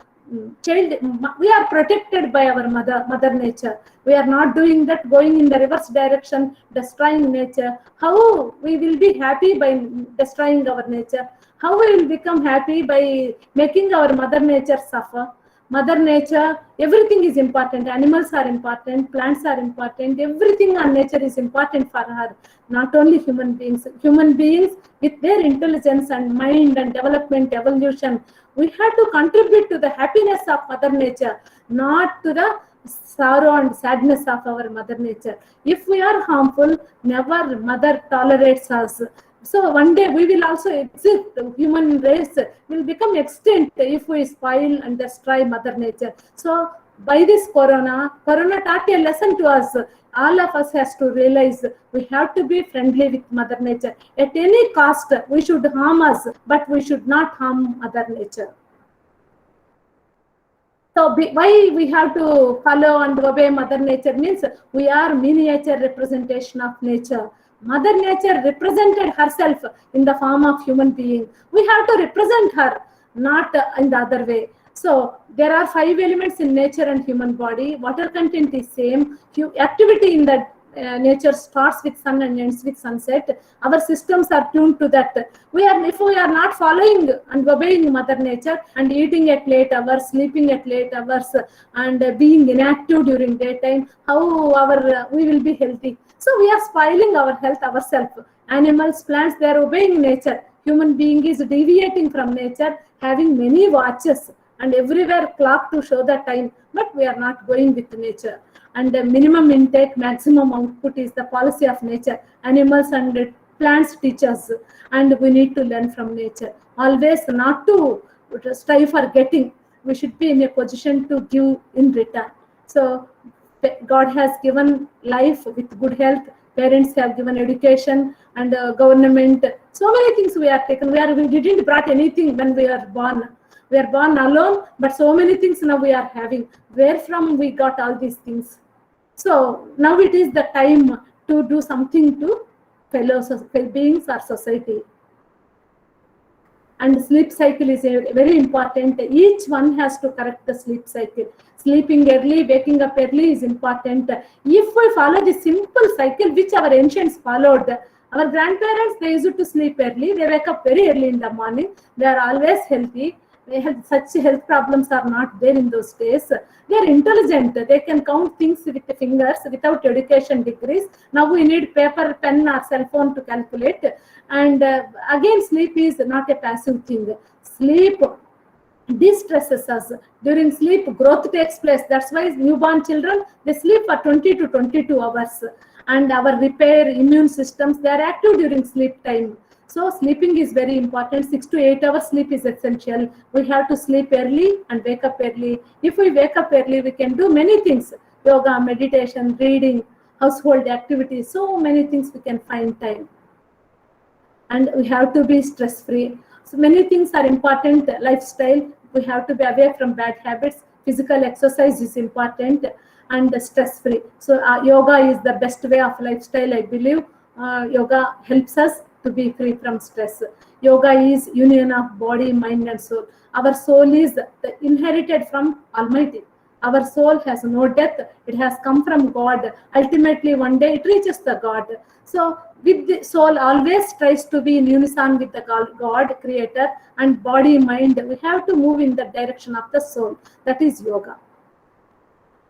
child, we are protected by our mother nature. We are not doing that, going in the reverse direction, destroying nature. How we will be happy by destroying our nature? How we will become happy by making our Mother Nature suffer? Mother Nature, everything is important. Animals are important, plants are important, everything on nature is important for her. Not only human beings. Human beings with their intelligence and mind and development, evolution, we have to contribute to the happiness of Mother Nature, not to the sorrow and sadness of our Mother Nature. If we are harmful, never Mother tolerates us. So one day we will also exist. The human race will become extinct if we spoil and destroy Mother Nature. So by this corona taught a lesson to us. All of us has to realize we have to be friendly with Mother Nature. At any cost, we should harm us, but we should not harm Mother Nature. So why we have to follow and obey Mother Nature means we are miniature representation of nature. Mother Nature represented herself in the form of human being. We have to represent her, not in the other way. So there are 5 elements in nature and human body. Water content is same. Activity in the nature starts with sun and ends with sunset. Our systems are tuned to that. If we are not following and obeying Mother Nature and eating at late hours, sleeping at late hours, and being inactive during daytime, how we will be healthy? So we are spoiling our health ourselves. Animals, plants, they are obeying nature. Human being is deviating from nature, having many watches and everywhere clock to show the time, but we are not going with nature. And the minimum intake, maximum output is the policy of nature. Animals and plants teach us, and we need to learn from nature. Always not to strive for getting. We should be in a position to give in return. So God has given life with good health. Parents have given education and government. So many things we are taken. We didn't brought anything when we are born. We are born alone, but so many things now we are having. Where from we got all these things? So now it is the time to do something to fellow beings or society. And sleep cycle is very important. Each one has to correct the sleep cycle. Sleeping early, waking up early is important. If we follow the simple cycle which our ancients followed, our grandparents, they used to sleep early. They wake up very early in the morning. They are always healthy. Such health problems are not there in those days. They are intelligent. They can count things with the fingers without education degrees. Now we need paper, pen or cell phone to calculate. And again, sleep is not a passive thing. Sleep de-stresses us. During sleep, growth takes place. That's why newborn children, they sleep for 20 to 22 hours. And our repair immune systems, they are active during sleep time. So sleeping is very important. 6 to 8 hours sleep is essential. We have to sleep early and wake up early. If we wake up early, we can do many things. Yoga, meditation, reading, household activities, so many things we can find time. And we have to be stress-free. So many things are important. Lifestyle, we have to be away from bad habits. Physical exercise is important, and stress-free. So yoga is the best way of lifestyle, I believe. Yoga helps us to be free from stress. Yoga is union of body, mind, and soul. Our soul is inherited from Almighty. Our soul has no death. It has come from God. Ultimately, one day it reaches the God. So with the soul always tries to be in unison with the God, creator, and body, mind. We have to move in the direction of the soul. That is yoga.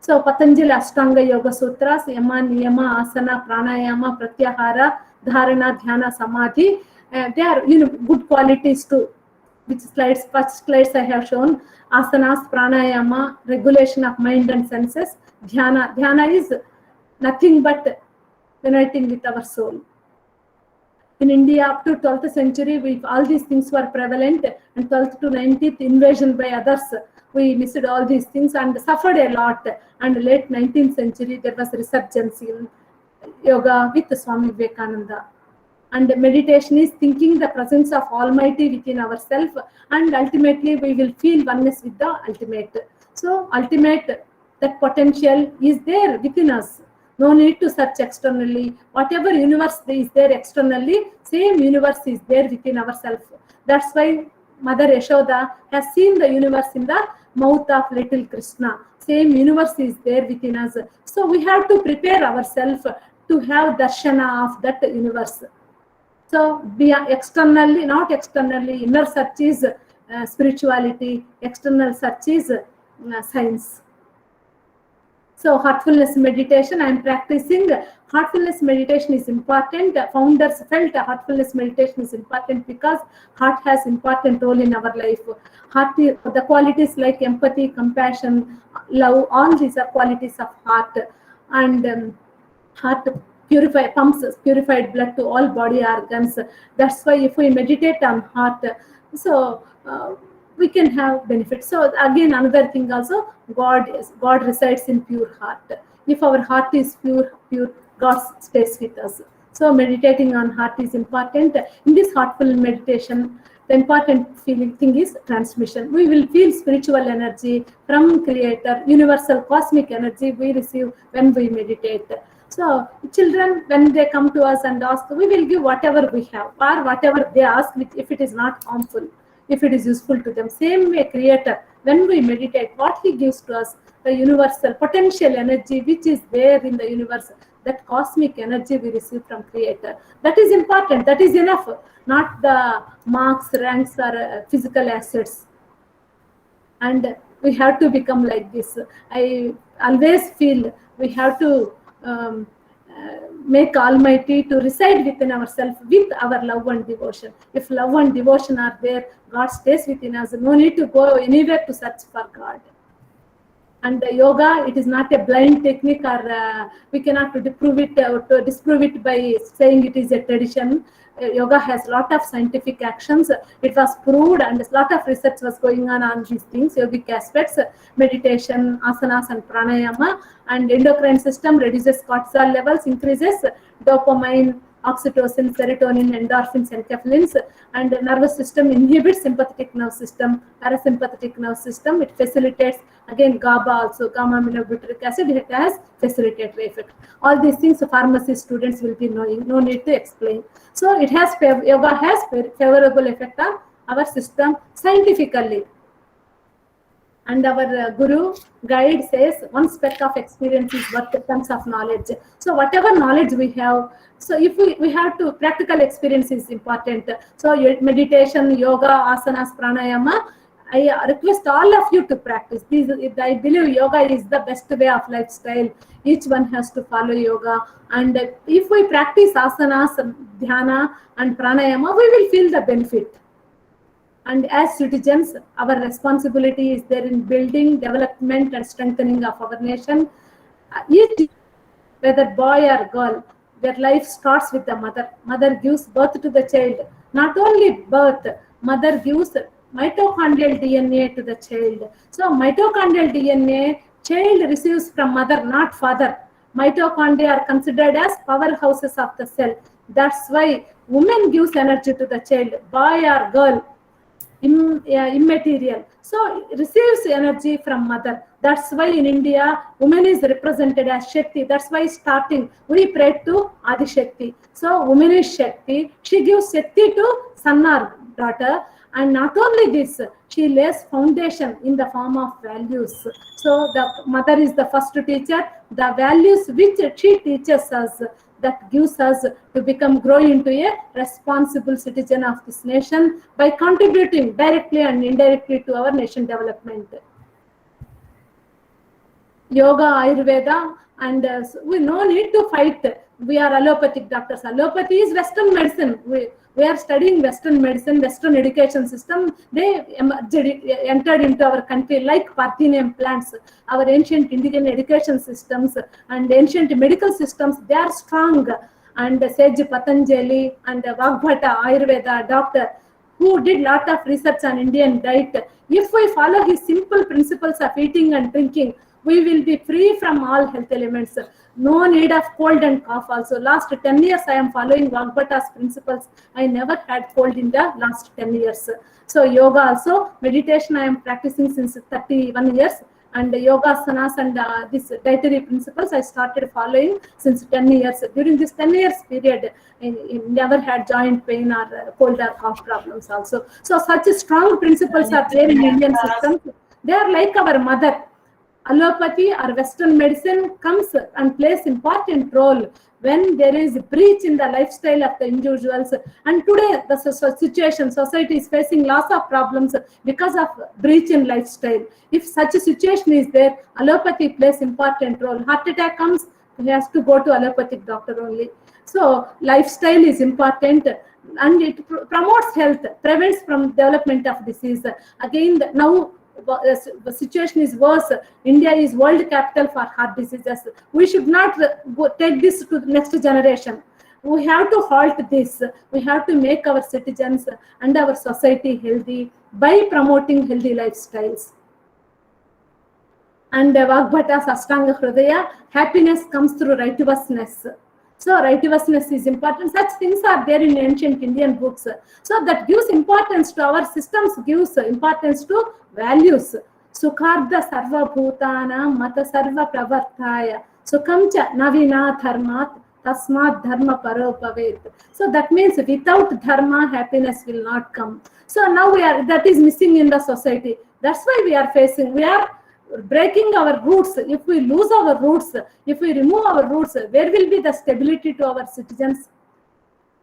So Patanjali Ashtanga Yoga Sutras, Yama, Niyama, Asana, Pranayama, Pratyahara, Dharana, Dhyana, Samadhi. They are good qualities too. Which slides, first slides I have shown. Asanas, Pranayama, regulation of mind and senses. Dhyana. Dhyana is nothing but uniting with our soul. In India, up to 12th century, all these things were prevalent, and 12th to 19th invasion by others, we missed all these things and suffered a lot. And late 19th century, there was resurgence in yoga with Swami Vivekananda. And meditation is thinking the presence of Almighty within ourselves, and ultimately we will feel oneness with the ultimate. So ultimate, that potential is there within us. No need to search externally. Whatever universe is there externally, same universe is there within ourselves. That's why Mother Yashoda has seen the universe in the mouth of little Krishna. Same universe is there within us. So we have to prepare ourselves to have darshana of that universe. So be externally, not externally, inner search is spirituality, external search is science. So heartfulness meditation, I am practicing. Heartfulness meditation is important. Founders felt heartfulness meditation is important because heart has important role in our life. Heart, the qualities like empathy, compassion, love, all these are qualities of heart. And heart pumps purified blood to all body organs. That's why if we meditate on heart, so we can have benefits. So again, another thing also, God resides in pure heart. If our heart is pure, God stays with us. So meditating on heart is important. In this heartful meditation, the important thing is transmission. We will feel spiritual energy from Creator, universal cosmic energy we receive when we meditate. So children, when they come to us and ask, we will give whatever we have, or whatever they ask, if it is not harmful, if it is useful to them. Same way, Creator, when we meditate, what He gives to us, the universal potential energy which is there in the universe, that cosmic energy we receive from Creator. That is important. That is enough. Not the marks, ranks, or physical assets. And we have to become like this. I always feel we have to make Almighty to reside within ourselves with our love and devotion. If love and devotion are there, God stays within us. No need to go anywhere to search for God. And yoga, it is not a blind technique, or we cannot disprove it by saying it is a tradition. Yoga has a lot of scientific actions. It was proved, and a lot of research was going on these things, yogic aspects, meditation, asanas and pranayama, and endocrine system reduces cortisol levels, increases dopamine, oxytocin, serotonin, endorphins, enkephalins, and the nervous system inhibits sympathetic nerve system, parasympathetic nerve system. It facilitates, again, GABA also, gamma-aminobutyric acid, it has facilitatory effect. All these things pharmacy students will be knowing, no need to explain. So it has, yoga has favorable effect on our system scientifically. And our guru guide says, one speck of experience is worth tons of knowledge. So whatever knowledge we have, so if we have to, practical experience is important. So meditation, yoga, asanas, pranayama, I request all of you to practice. I believe yoga is the best way of lifestyle. Each one has to follow yoga. And if we practice asanas, dhyana and pranayama, we will feel the benefit. And as citizens, our responsibility is there in building, development, and strengthening of our nation. Each, whether boy or girl, their life starts with the mother. Mother gives birth to the child. Not only birth, mother gives mitochondrial DNA to the child. So mitochondrial DNA, child receives from mother, not father. Mitochondria are considered as powerhouses of the cell. That's why woman gives energy to the child, boy or girl, immaterial. So it receives energy from mother. That's why in India, woman is represented as Shakti. That's why starting, we pray to Adi Shakti. So woman is Shakti. She gives Shakti to son or daughter. And not only this, she lays foundation in the form of values. So the mother is the first teacher. The values which she teaches us, that gives us to grow into a responsible citizen of this nation by contributing directly and indirectly to our nation development. Yoga, Ayurveda, and we no need to fight. We are allopathic doctors. Allopathy is Western medicine. We are studying Western medicine, Western education system. They entered into our country like Parthian plants. Our ancient Indian education systems and ancient medical systems, they are strong. And Sage Patanjali and Vagbhata, Ayurveda doctor, who did lot of research on Indian diet. If we follow his simple principles of eating and drinking, we will be free from all health elements. No need of cold and cough also. Last 10 years, I am following Vagbhata's principles. I never had cold in the last 10 years. So yoga also, meditation I am practicing since 31 years. And yoga asanas and these dietary principles I started following since 10 years. During this 10 years period, I never had joint pain or cold or cough problems also. So such strong principles are there in Indian systems. They are like our mother. Allopathy or Western medicine comes and plays important role when there is breach in the lifestyle of the individuals. And today the situation, society is facing lots of problems because of breach in lifestyle. If such a situation is there, allopathy plays important role. Heart attack comes, he has to go to allopathic doctor only. So lifestyle is important and it promotes health, prevents from development of disease. Again, now the situation is worse. India is world capital for heart diseases. We should not take this to the next generation. We have to halt this. We have to make our citizens and our society healthy by promoting healthy lifestyles. And Vagbhata's Ashtanga Hridaya, happiness comes through righteousness. So righteousness is important. Such things are there in ancient Indian books. So that gives importance to our systems, gives importance to values. Sukharda sarva bhutana mata sarva pravartaya. Sukham cha navina dharmat tasmat dharma paro bhavet. So that means without dharma, happiness will not come. So now that is missing in the society. That's why we are breaking our roots. If we lose our roots, if we remove our roots, where will be the stability to our citizens?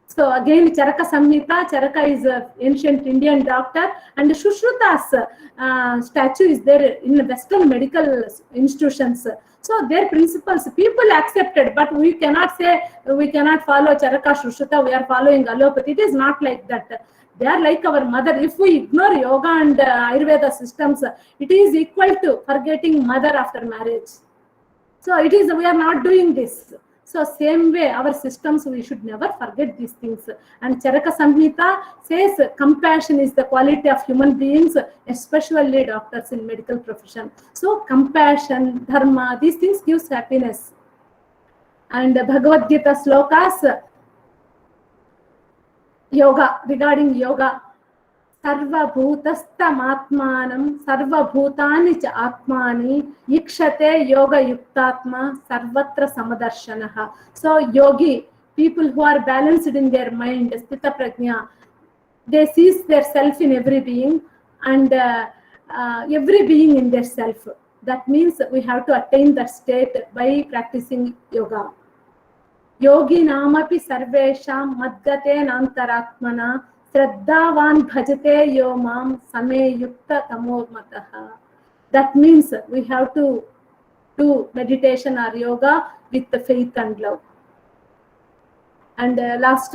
So again, Charaka Samhita, Charaka is an ancient Indian doctor, and Shushruta's statue is there in Western medical institutions. So their principles, people accepted, but we cannot say we cannot follow Charaka Shushruta, we are following allopathy. It is not like that. They are like our mother. If we ignore yoga and Ayurveda systems, it is equal to forgetting mother after marriage. So it is, we are not doing this. So same way, our systems, we should never forget these things. And Charaka Samhita says compassion is the quality of human beings, especially doctors in medical profession. So compassion, dharma, these things gives happiness. And Bhagavad Gita slokas, yoga, regarding yoga, sarva bhutastam atmanam sarva bhutani cha atmani yikshate yoga yuktatma sarvatra samadarshanaha. So yogi, people who are balanced in their mind, sthita prajna, they see their self in every being and every being in their self. That means we have to attain that state by practicing yoga. Yogi namapi sarvesham madgate nantaratmana Shraddhavan bhajate yo mam same yukta tamomataha. That means we have to do meditation or yoga with the faith and love. And last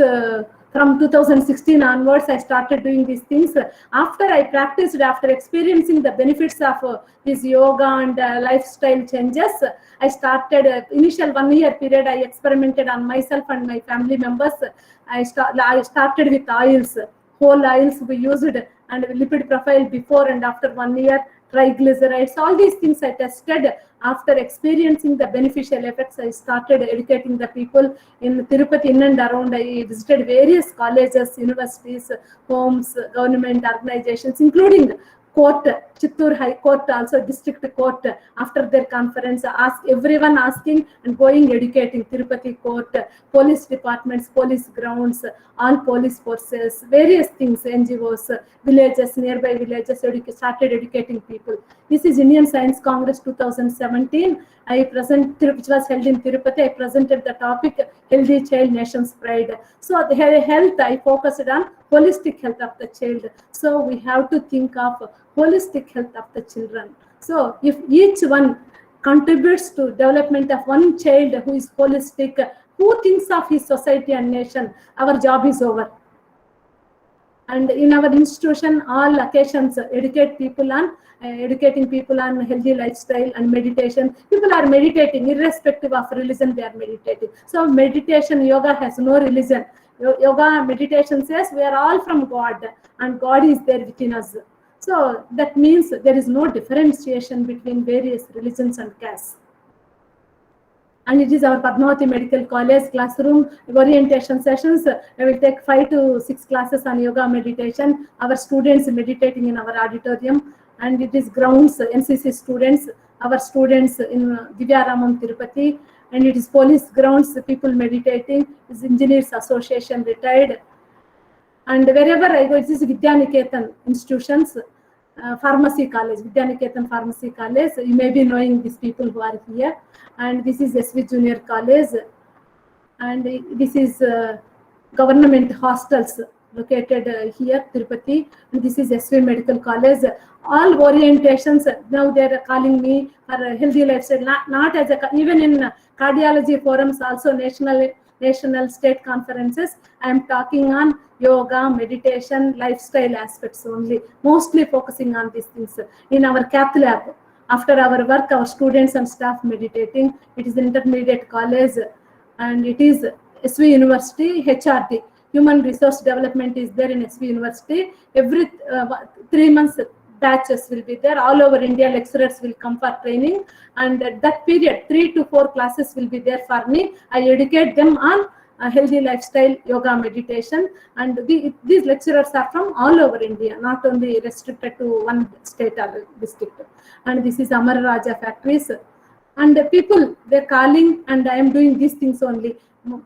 from 2016 onwards, I started doing these things. After I practiced, after experiencing the benefits of this yoga and lifestyle changes, I started initial 1 year period. I experimented on myself and my family members. I started with oils, whole oils we used, and lipid profile before and after 1 year, triglycerides, all these things I tested. After experiencing the beneficial effects, I started educating the people in Tirupati, in and around. I visited various colleges, universities, homes, government organizations, including court, Chittoor High Court, also district court. After their conference, ask everyone asking and going educating Tirupati court, police departments, police grounds, all police forces, various things, NGOs, villages, nearby villages, started educating people. This is Indian Science Congress 2017. Which was held in Tirupati. I presented the topic Healthy Child Nation's Pride. So the health, I focused on holistic health of the child. So we have to think of holistic health of the children. So if each one contributes to development of one child who is holistic, who thinks of his society and nation, our job is over. And in our institution, all occasions, educating people on healthy lifestyle and meditation. People are meditating irrespective of religion. They are meditating. So meditation, yoga has no religion. Yoga meditation says we are all from God, and God is there within us. So that means there is no differentiation between various religions and castes. And it is our Padmavati Medical College classroom orientation sessions. I will take 5 to 6 classes on yoga meditation. Our students meditating in our auditorium, and it is grounds, NCC students, our students in Divyaramam Tirupati, and it is police grounds, people meditating, it is Engineers Association retired. And wherever I go, it is Vidyaniketan institutions, Pharmacy College, Vidyaniketan Pharmacy College. You may be knowing these people who are here. And this is SV Junior College. And this is government hostels located here, Tirupati. And this is SV Medical College. All orientations, now they are calling me for a healthy lifestyle, not as even in cardiology forums, also national state conferences. I am talking on yoga, meditation, lifestyle aspects only, mostly focusing on these things. In our cath lab, after our work, our students and staff meditating. It is intermediate college, and it is SV University, HRD, Human Resource Development is there in SV University. Every 3 months batches will be there. All over India, lecturers will come for training, and at that period, 3 to 4 classes will be there for me. I educate them on healthy lifestyle, yoga, meditation, and these lecturers are from all over India, not only restricted to one state or district. And this is Amar Raja factories, and people, they're calling, and I am doing these things only.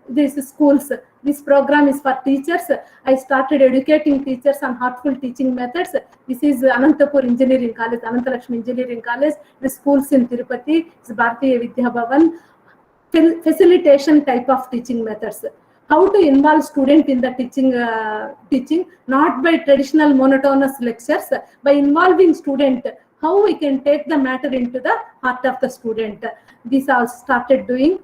This is schools. This program is for teachers. I started educating teachers on heartful teaching methods. This is Anantapur Engineering College, Anantalakshmi Engineering College. The schools in Tirupati is Bharatiya Vidya Bhavan. Facilitation type of teaching methods. How to involve student in the teaching, not by traditional monotonous lectures, by involving student. How we can take the matter into the heart of the student. These all started doing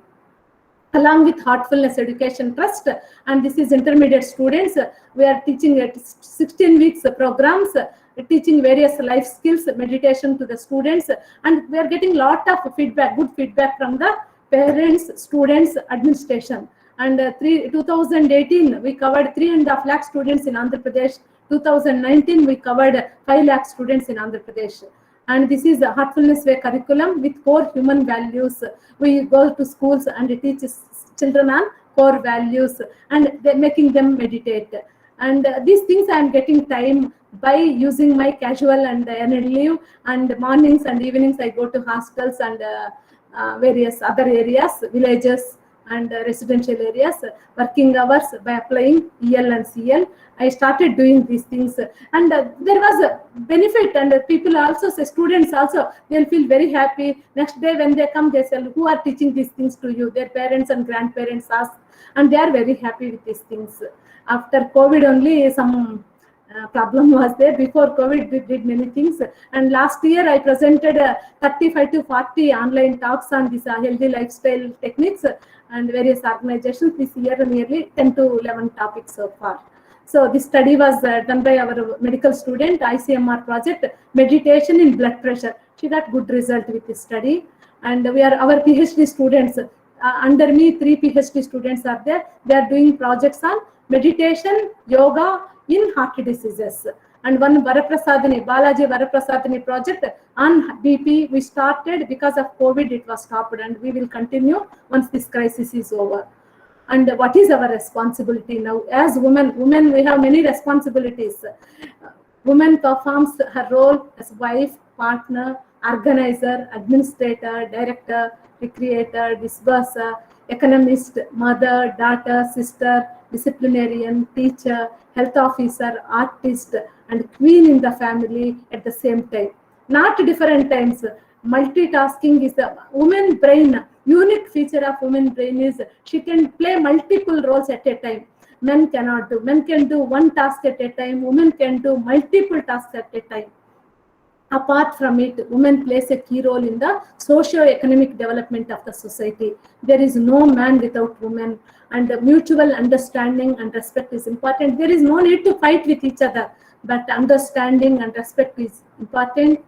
along with Heartfulness Education Trust, and this is intermediate students. We are teaching 16 weeks programs, teaching various life skills, meditation to the students, and we are getting lot of feedback, good feedback from the parents, students, administration. And 2018, we covered 3.5 lakh students in Andhra Pradesh. 2019, we covered 5 lakh students in Andhra Pradesh. And this is a Heartfulness Way curriculum with core human values. We go to schools and teach children on core values, and they're making them meditate. And these things I am getting time by using my casual and annual leave, and mornings and evenings I go to hostels and various other areas, villages and residential areas, working hours by applying EL and CL. I started doing these things, and there was a benefit, and people also say, students also, they'll feel very happy. Next day when they come, they say, who are teaching these things to you? Their parents and grandparents ask, and they are very happy with these things. After COVID only, some problem was there. Before COVID, we did many things. And last year, I presented 35 to 40 online talks on this healthy lifestyle techniques and various organizations. This year, nearly 10 to 11 topics so far. So this study was done by our medical student, ICMR project, meditation in blood pressure. She got good result with this study. And our PhD students, under me, 3 PhD students are there. They are doing projects on meditation, yoga in heart diseases. And one Balaji Varaprasadini project on BP, we started because of COVID, it was stopped, and we will continue once this crisis is over. And what is our responsibility now? As women, we have many responsibilities. Woman performs her role as wife, partner, organizer, administrator, director, recreator, disburser, economist, mother, daughter, sister, disciplinarian, teacher, health officer, artist, and queen in the family at the same time. Not different times. Multitasking is the woman brain. Unique feature of woman brain is she can play multiple roles at a time. Men cannot do. Men can do one task at a time. Women can do multiple tasks at a time. Apart from it, women plays a key role in the socio-economic development of the society. There is no man without woman, and the mutual understanding and respect is important. There is no need to fight with each other, but understanding and respect is important.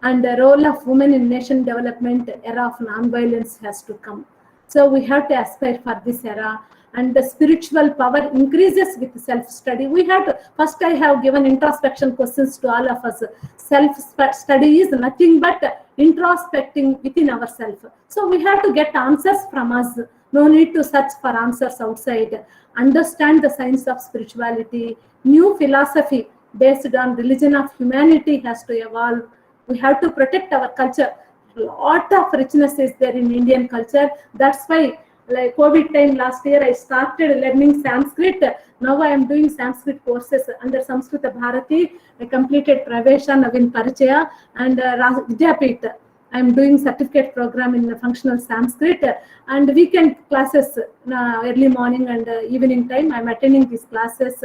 And the role of women in nation development, era of non-violence has to come. So we have to aspire for this era. And the spiritual power increases with self-study. We have to, first I have given introspection questions to all of us. Self-study is nothing but introspecting within ourselves. So we have to get answers from us. No need to search for answers outside. Understand the science of spirituality. New philosophy based on religion of humanity has to evolve. We have to protect our culture. A lot of richness is there in Indian culture. That's why, like COVID time last year, I started learning Sanskrit. Now I am doing Sanskrit courses under Samskrita Bharati. I completed Pravesha, Navin Parichaya, and Vidyapit. I am doing certificate program in functional Sanskrit and weekend classes, early morning and evening time. I am attending these classes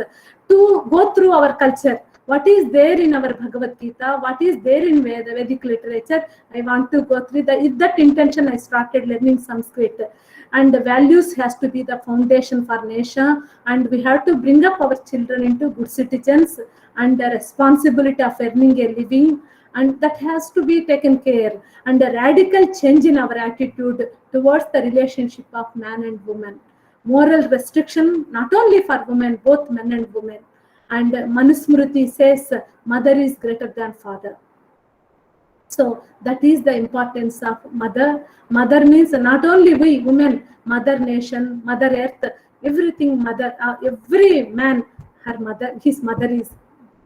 to go through our culture. What is there in our Bhagavad Gita? What is there in Vedic literature? I want to go through that. With that intention, I started learning Sanskrit. And the values has to be the foundation for nation. And we have to bring up our children into good citizens and the responsibility of earning a living. And that has to be taken care. And a radical change in our attitude towards the relationship of man and woman. Moral restriction, not only for women, both men and women. And Manusmriti says, mother is greater than father. So that is the importance of mother. Mother means not only we women, mother nation, mother earth, everything mother, every man, her mother, his mother is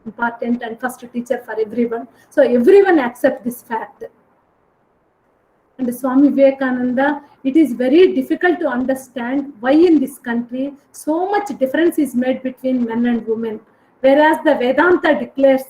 important and first teacher for everyone. So everyone accept this fact. And Swami Vivekananda, it is very difficult to understand why in this country so much difference is made between men and women. Whereas the Vedanta declares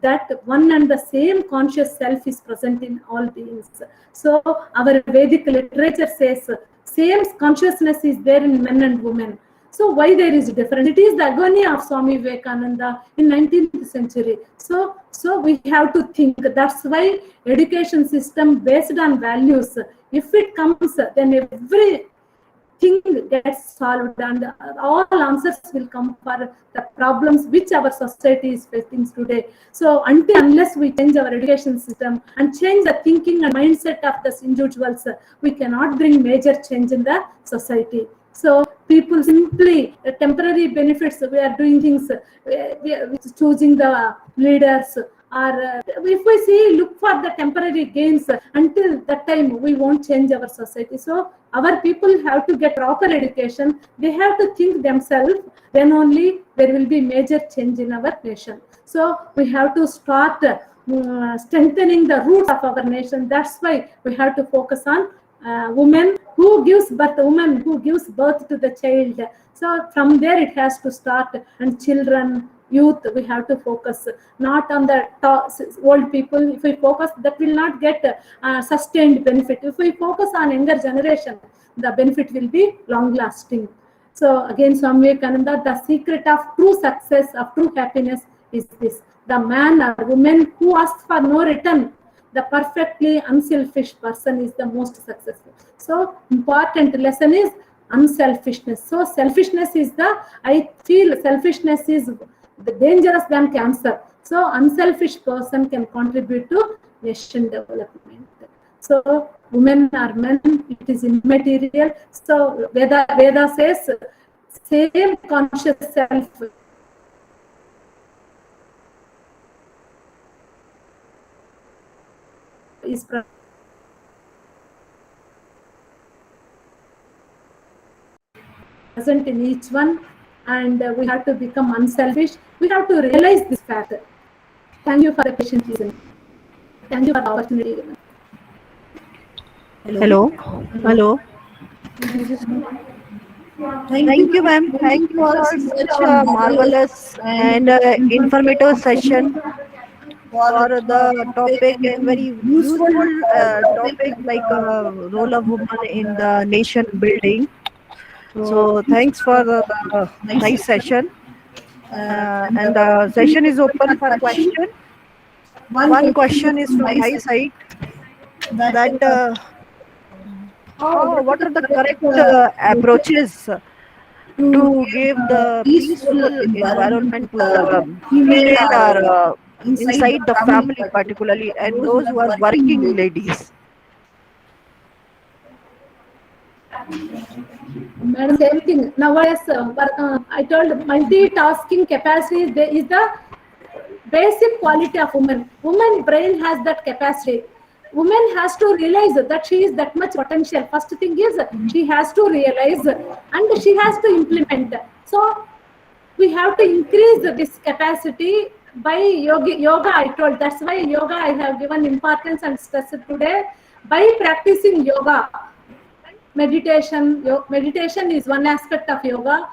that one and the same conscious self is present in all beings. So our Vedic literature says same consciousness is there in men and women. So why there is difference? It is the agony of Swami Vivekananda in 19th century. So we have to think. That's why education system based on values, if it comes, then everything gets solved and all answers will come for the problems which our society is facing today. So unless we change our education system and change the thinking and mindset of the individuals, we cannot bring major change in the society. So people simply temporary benefits, we are doing things, we are choosing the leaders, or if we look for the temporary gains, until that time we won't change our society. So our people have to get proper education. They have to think themselves. Then only there will be major change in our nation. So we have to start strengthening the roots of our nation. That's why we have to focus on woman who gives birth, woman who gives birth to the child. So from there it has to start, and children, youth, we have to focus not on the old people. If we focus, that will not get sustained benefit. If we focus on younger generation, the benefit will be long lasting. So again, Swami Vivekananda, the secret of true success, of true happiness is this: the man or woman who asks for no return, the perfectly unselfish person is the most successful. So important lesson is unselfishness. So selfishness is I feel selfishness is dangerous than cancer. So unselfish person can contribute to nation development. So women or men, it is immaterial. So Veda says same conscious self is present in each one, and we have to become unselfish. We have to realize this fact. Thank you for the patient listening. Thank you for the opportunity. Hello. Hello. Thank you, ma'am. Thank you for such a marvelous and informative session for the topic, and very useful topic like role of woman in the nation building. So thanks for the nice session. And the session is open for question. One question is from my side, that what are the correct approaches to give the peaceful environment to the female or inside the family particularly, and those who are working ladies? Madam, same thing. Nowadays, I told multitasking capacity is the basic quality of woman. Woman brain has that capacity. Woman has to realize that she is that much potential. First thing is she has to realize and she has to implement. So we have to increase this capacity by yoga. I told that's why yoga I have given importance and stress today. By practicing yoga, meditation is one aspect of yoga.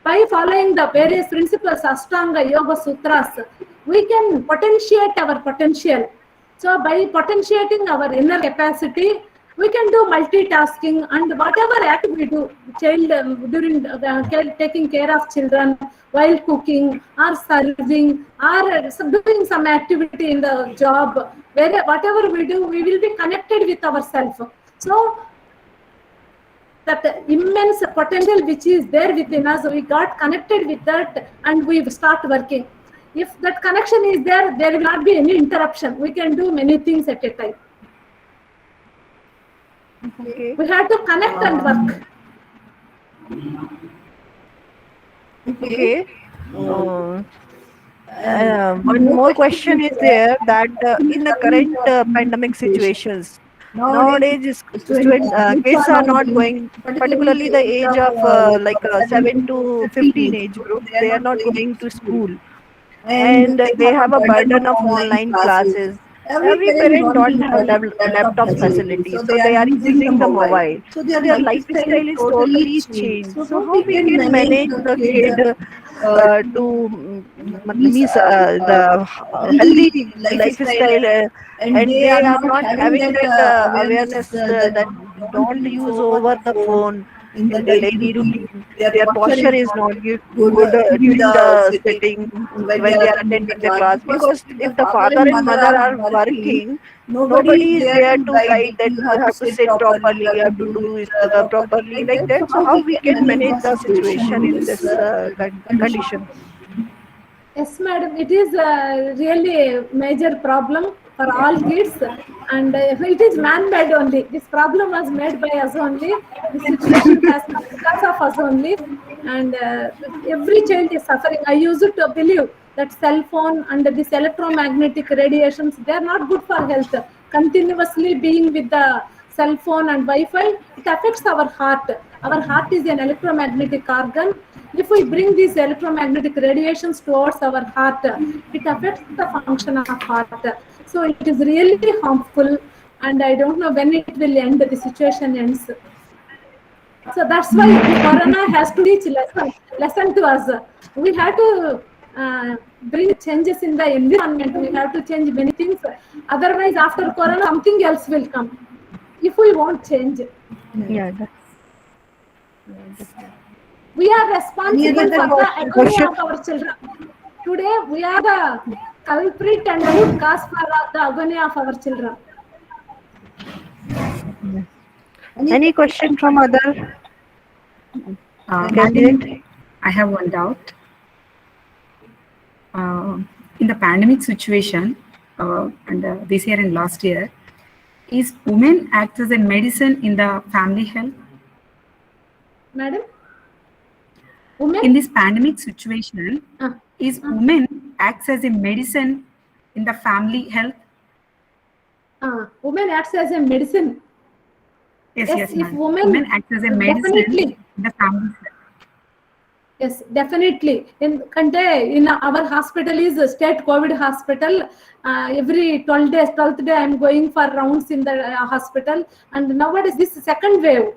By following the various principles, Ashtanga Yoga Sutras, we can potentiate our potential. So by potentiating our inner capacity, we can do multitasking, and whatever act we do, during taking care of children, while cooking or serving or doing some activity in the job, whatever we do, we will be connected with ourselves. So that immense potential which is there within us, we got connected with that and we start working. If that connection is there, there will not be any interruption. We can do many things at a time. Okay. We have to connect and work. Okay. One more question is there, that in the current pandemic situations, nowadays kids are not going, particularly the age of 7 to 15 age group, they are not going to school, and they have a burden of online classes. Every parent don't have laptop facility, so they are using the mobile. So their lifestyle is totally changed. So how we can manage the kid to means the healthy lifestyle, and they are not having that awareness that don't use over the phone in the daily routine. Their posture is not good during the sitting when they are attending the class, because if the father and mother are working, nobody is there to guide that you have to sit properly, you have to do it properly, like that. So how we can manage the situation in this condition? Yes, madam. It is really a major problem for all kids, and it is man-made only. This problem was made by us only. The situation has come because of us only, and every child is suffering. I used to believe that cell phone and this electromagnetic radiations, they are not good for health. Continuously being with the cell phone and Wi-Fi, it affects our heart. Our heart is an electromagnetic organ. If we bring these electromagnetic radiations towards our heart, it affects the function of heart. So it is really harmful, and I don't know when it will end, the situation ends. So that's why the corona has to teach lesson to us. We have to bring changes in the environment. We have to change many things. Otherwise, after corona, something else will come. If we won't change. Yeah. We are responsible Any other for the agony question? of our children. Today, we are the culprit and root cause for the agony of our children. Any question from other Madam, candidate? I have one doubt. In the pandemic situation, and this year and last year, is women act as a medicine in the family health? Madam? Women? In this pandemic situation, Uh, is women acts as a medicine in the family health? women acts as a medicine. Yes, Yes, yes, if ma'am. women- acts as a medicine Definitely. in the family health. Yes, definitely. In our hospital is a state COVID hospital. Every 12 days, 12th day, I'm going for rounds in the hospital. And nowadays, this second wave,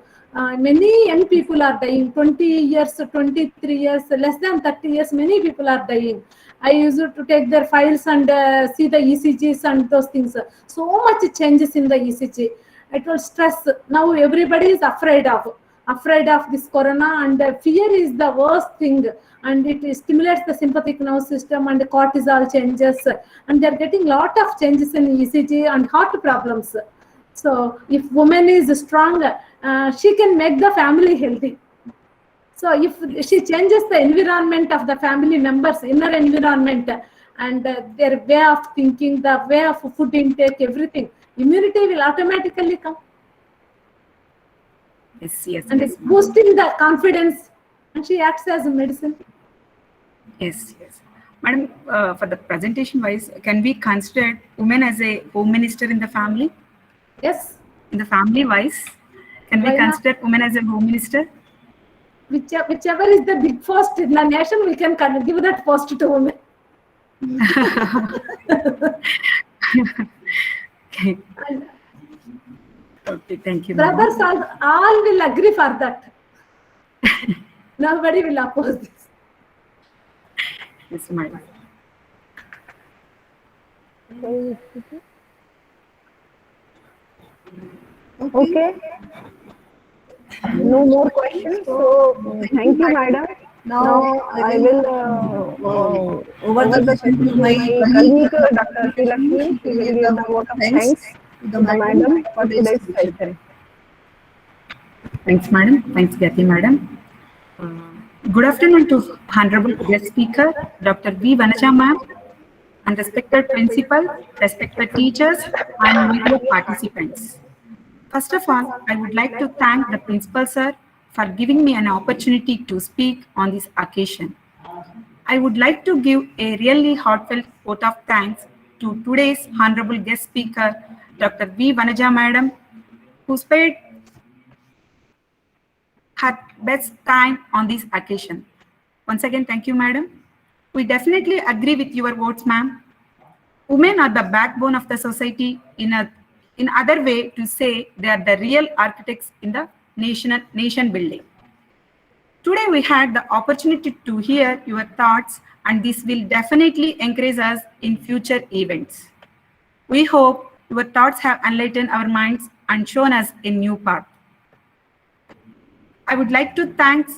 many young people are dying. 20 years, 23 years, less than 30 years, many people are dying. I used to take their files and see the ECGs and those things. So much changes in the ECG. It will stress. Now everybody is afraid of this corona, and fear is the worst thing, and it stimulates the sympathetic nervous system, and cortisol changes, and they're getting lot of changes in ECG and heart problems. So if woman is strong, she can make the family healthy. So if she changes the environment of the family members, inner environment, and their way of thinking, the way of food intake, everything, immunity will automatically come. Yes, yes, And yes, it's ma'am. boosting the confidence, and she acts as a medicine. Yes, yes. Madam, for the presentation wise, can we consider women as a home minister in the family? Yes, In the family wise, can we Why not? consider women as a home minister? whichever is the big post in the nation, we can give that post to women. Okay. And Okay, thank you, madam. brothers all will agree for that. Nobody will oppose this. Yes, madam. Okay. No more questions. So thank you, madam. Now I will over the session to my colleague, Dr. Sri Lakshmi. She will give the vote of thanks to the madam for today's session. Thanks, madam. Thanks, Gyati, madam. Good afternoon to Honorable Guest Speaker, Dr. V. Vanaja, ma'am, and respected principal, respected teachers, and media participants. First of all, I would like to thank the principal, sir, for giving me an opportunity to speak on this occasion. I would like to give a really heartfelt vote of thanks to today's Honorable Guest Speaker, Dr. V. Vanaja, madam, who spared her best time on this occasion. Once again, thank you, madam. We definitely agree with your words, ma'am. Women are the backbone of the society. In other way to say, they are the real architects in the nation building. Today we had the opportunity to hear your thoughts, and this will definitely encourage us in future events. We hope your thoughts have enlightened our minds and shown us a new path. I would like to thank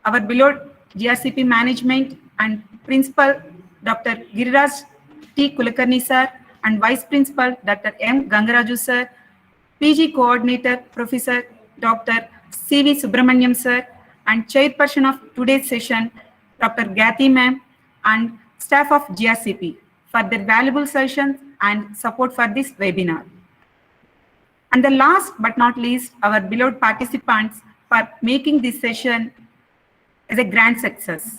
our beloved GRCP management and Principal Dr. Giriraj T. Kulkarni sir and Vice Principal Dr. M. Gangaraju sir, PG Coordinator Professor Dr. C.V. Subramaniam sir, and Chairperson of today's session Dr. Gyati ma'am, and staff of GRCP for their valuable sessions and support for this webinar. And the last but not least, our beloved participants for making this session as a grand success.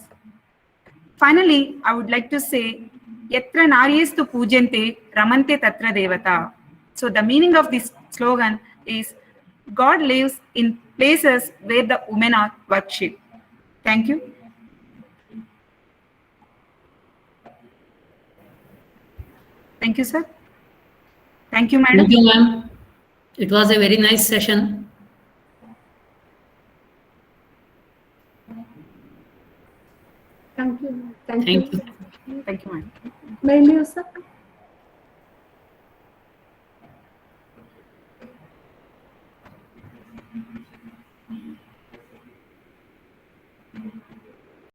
Finally, I would like to say, Yatra Naryestu Pujante Ramante Tatra Devata. So the meaning of this slogan is, God lives in places where the women are worshipped. Thank you. Thank you, sir. Thank you, madam. Thank you, ma'am. It was a very nice session. Thank you. Thank you. Thank you, madam. May I leave, sir?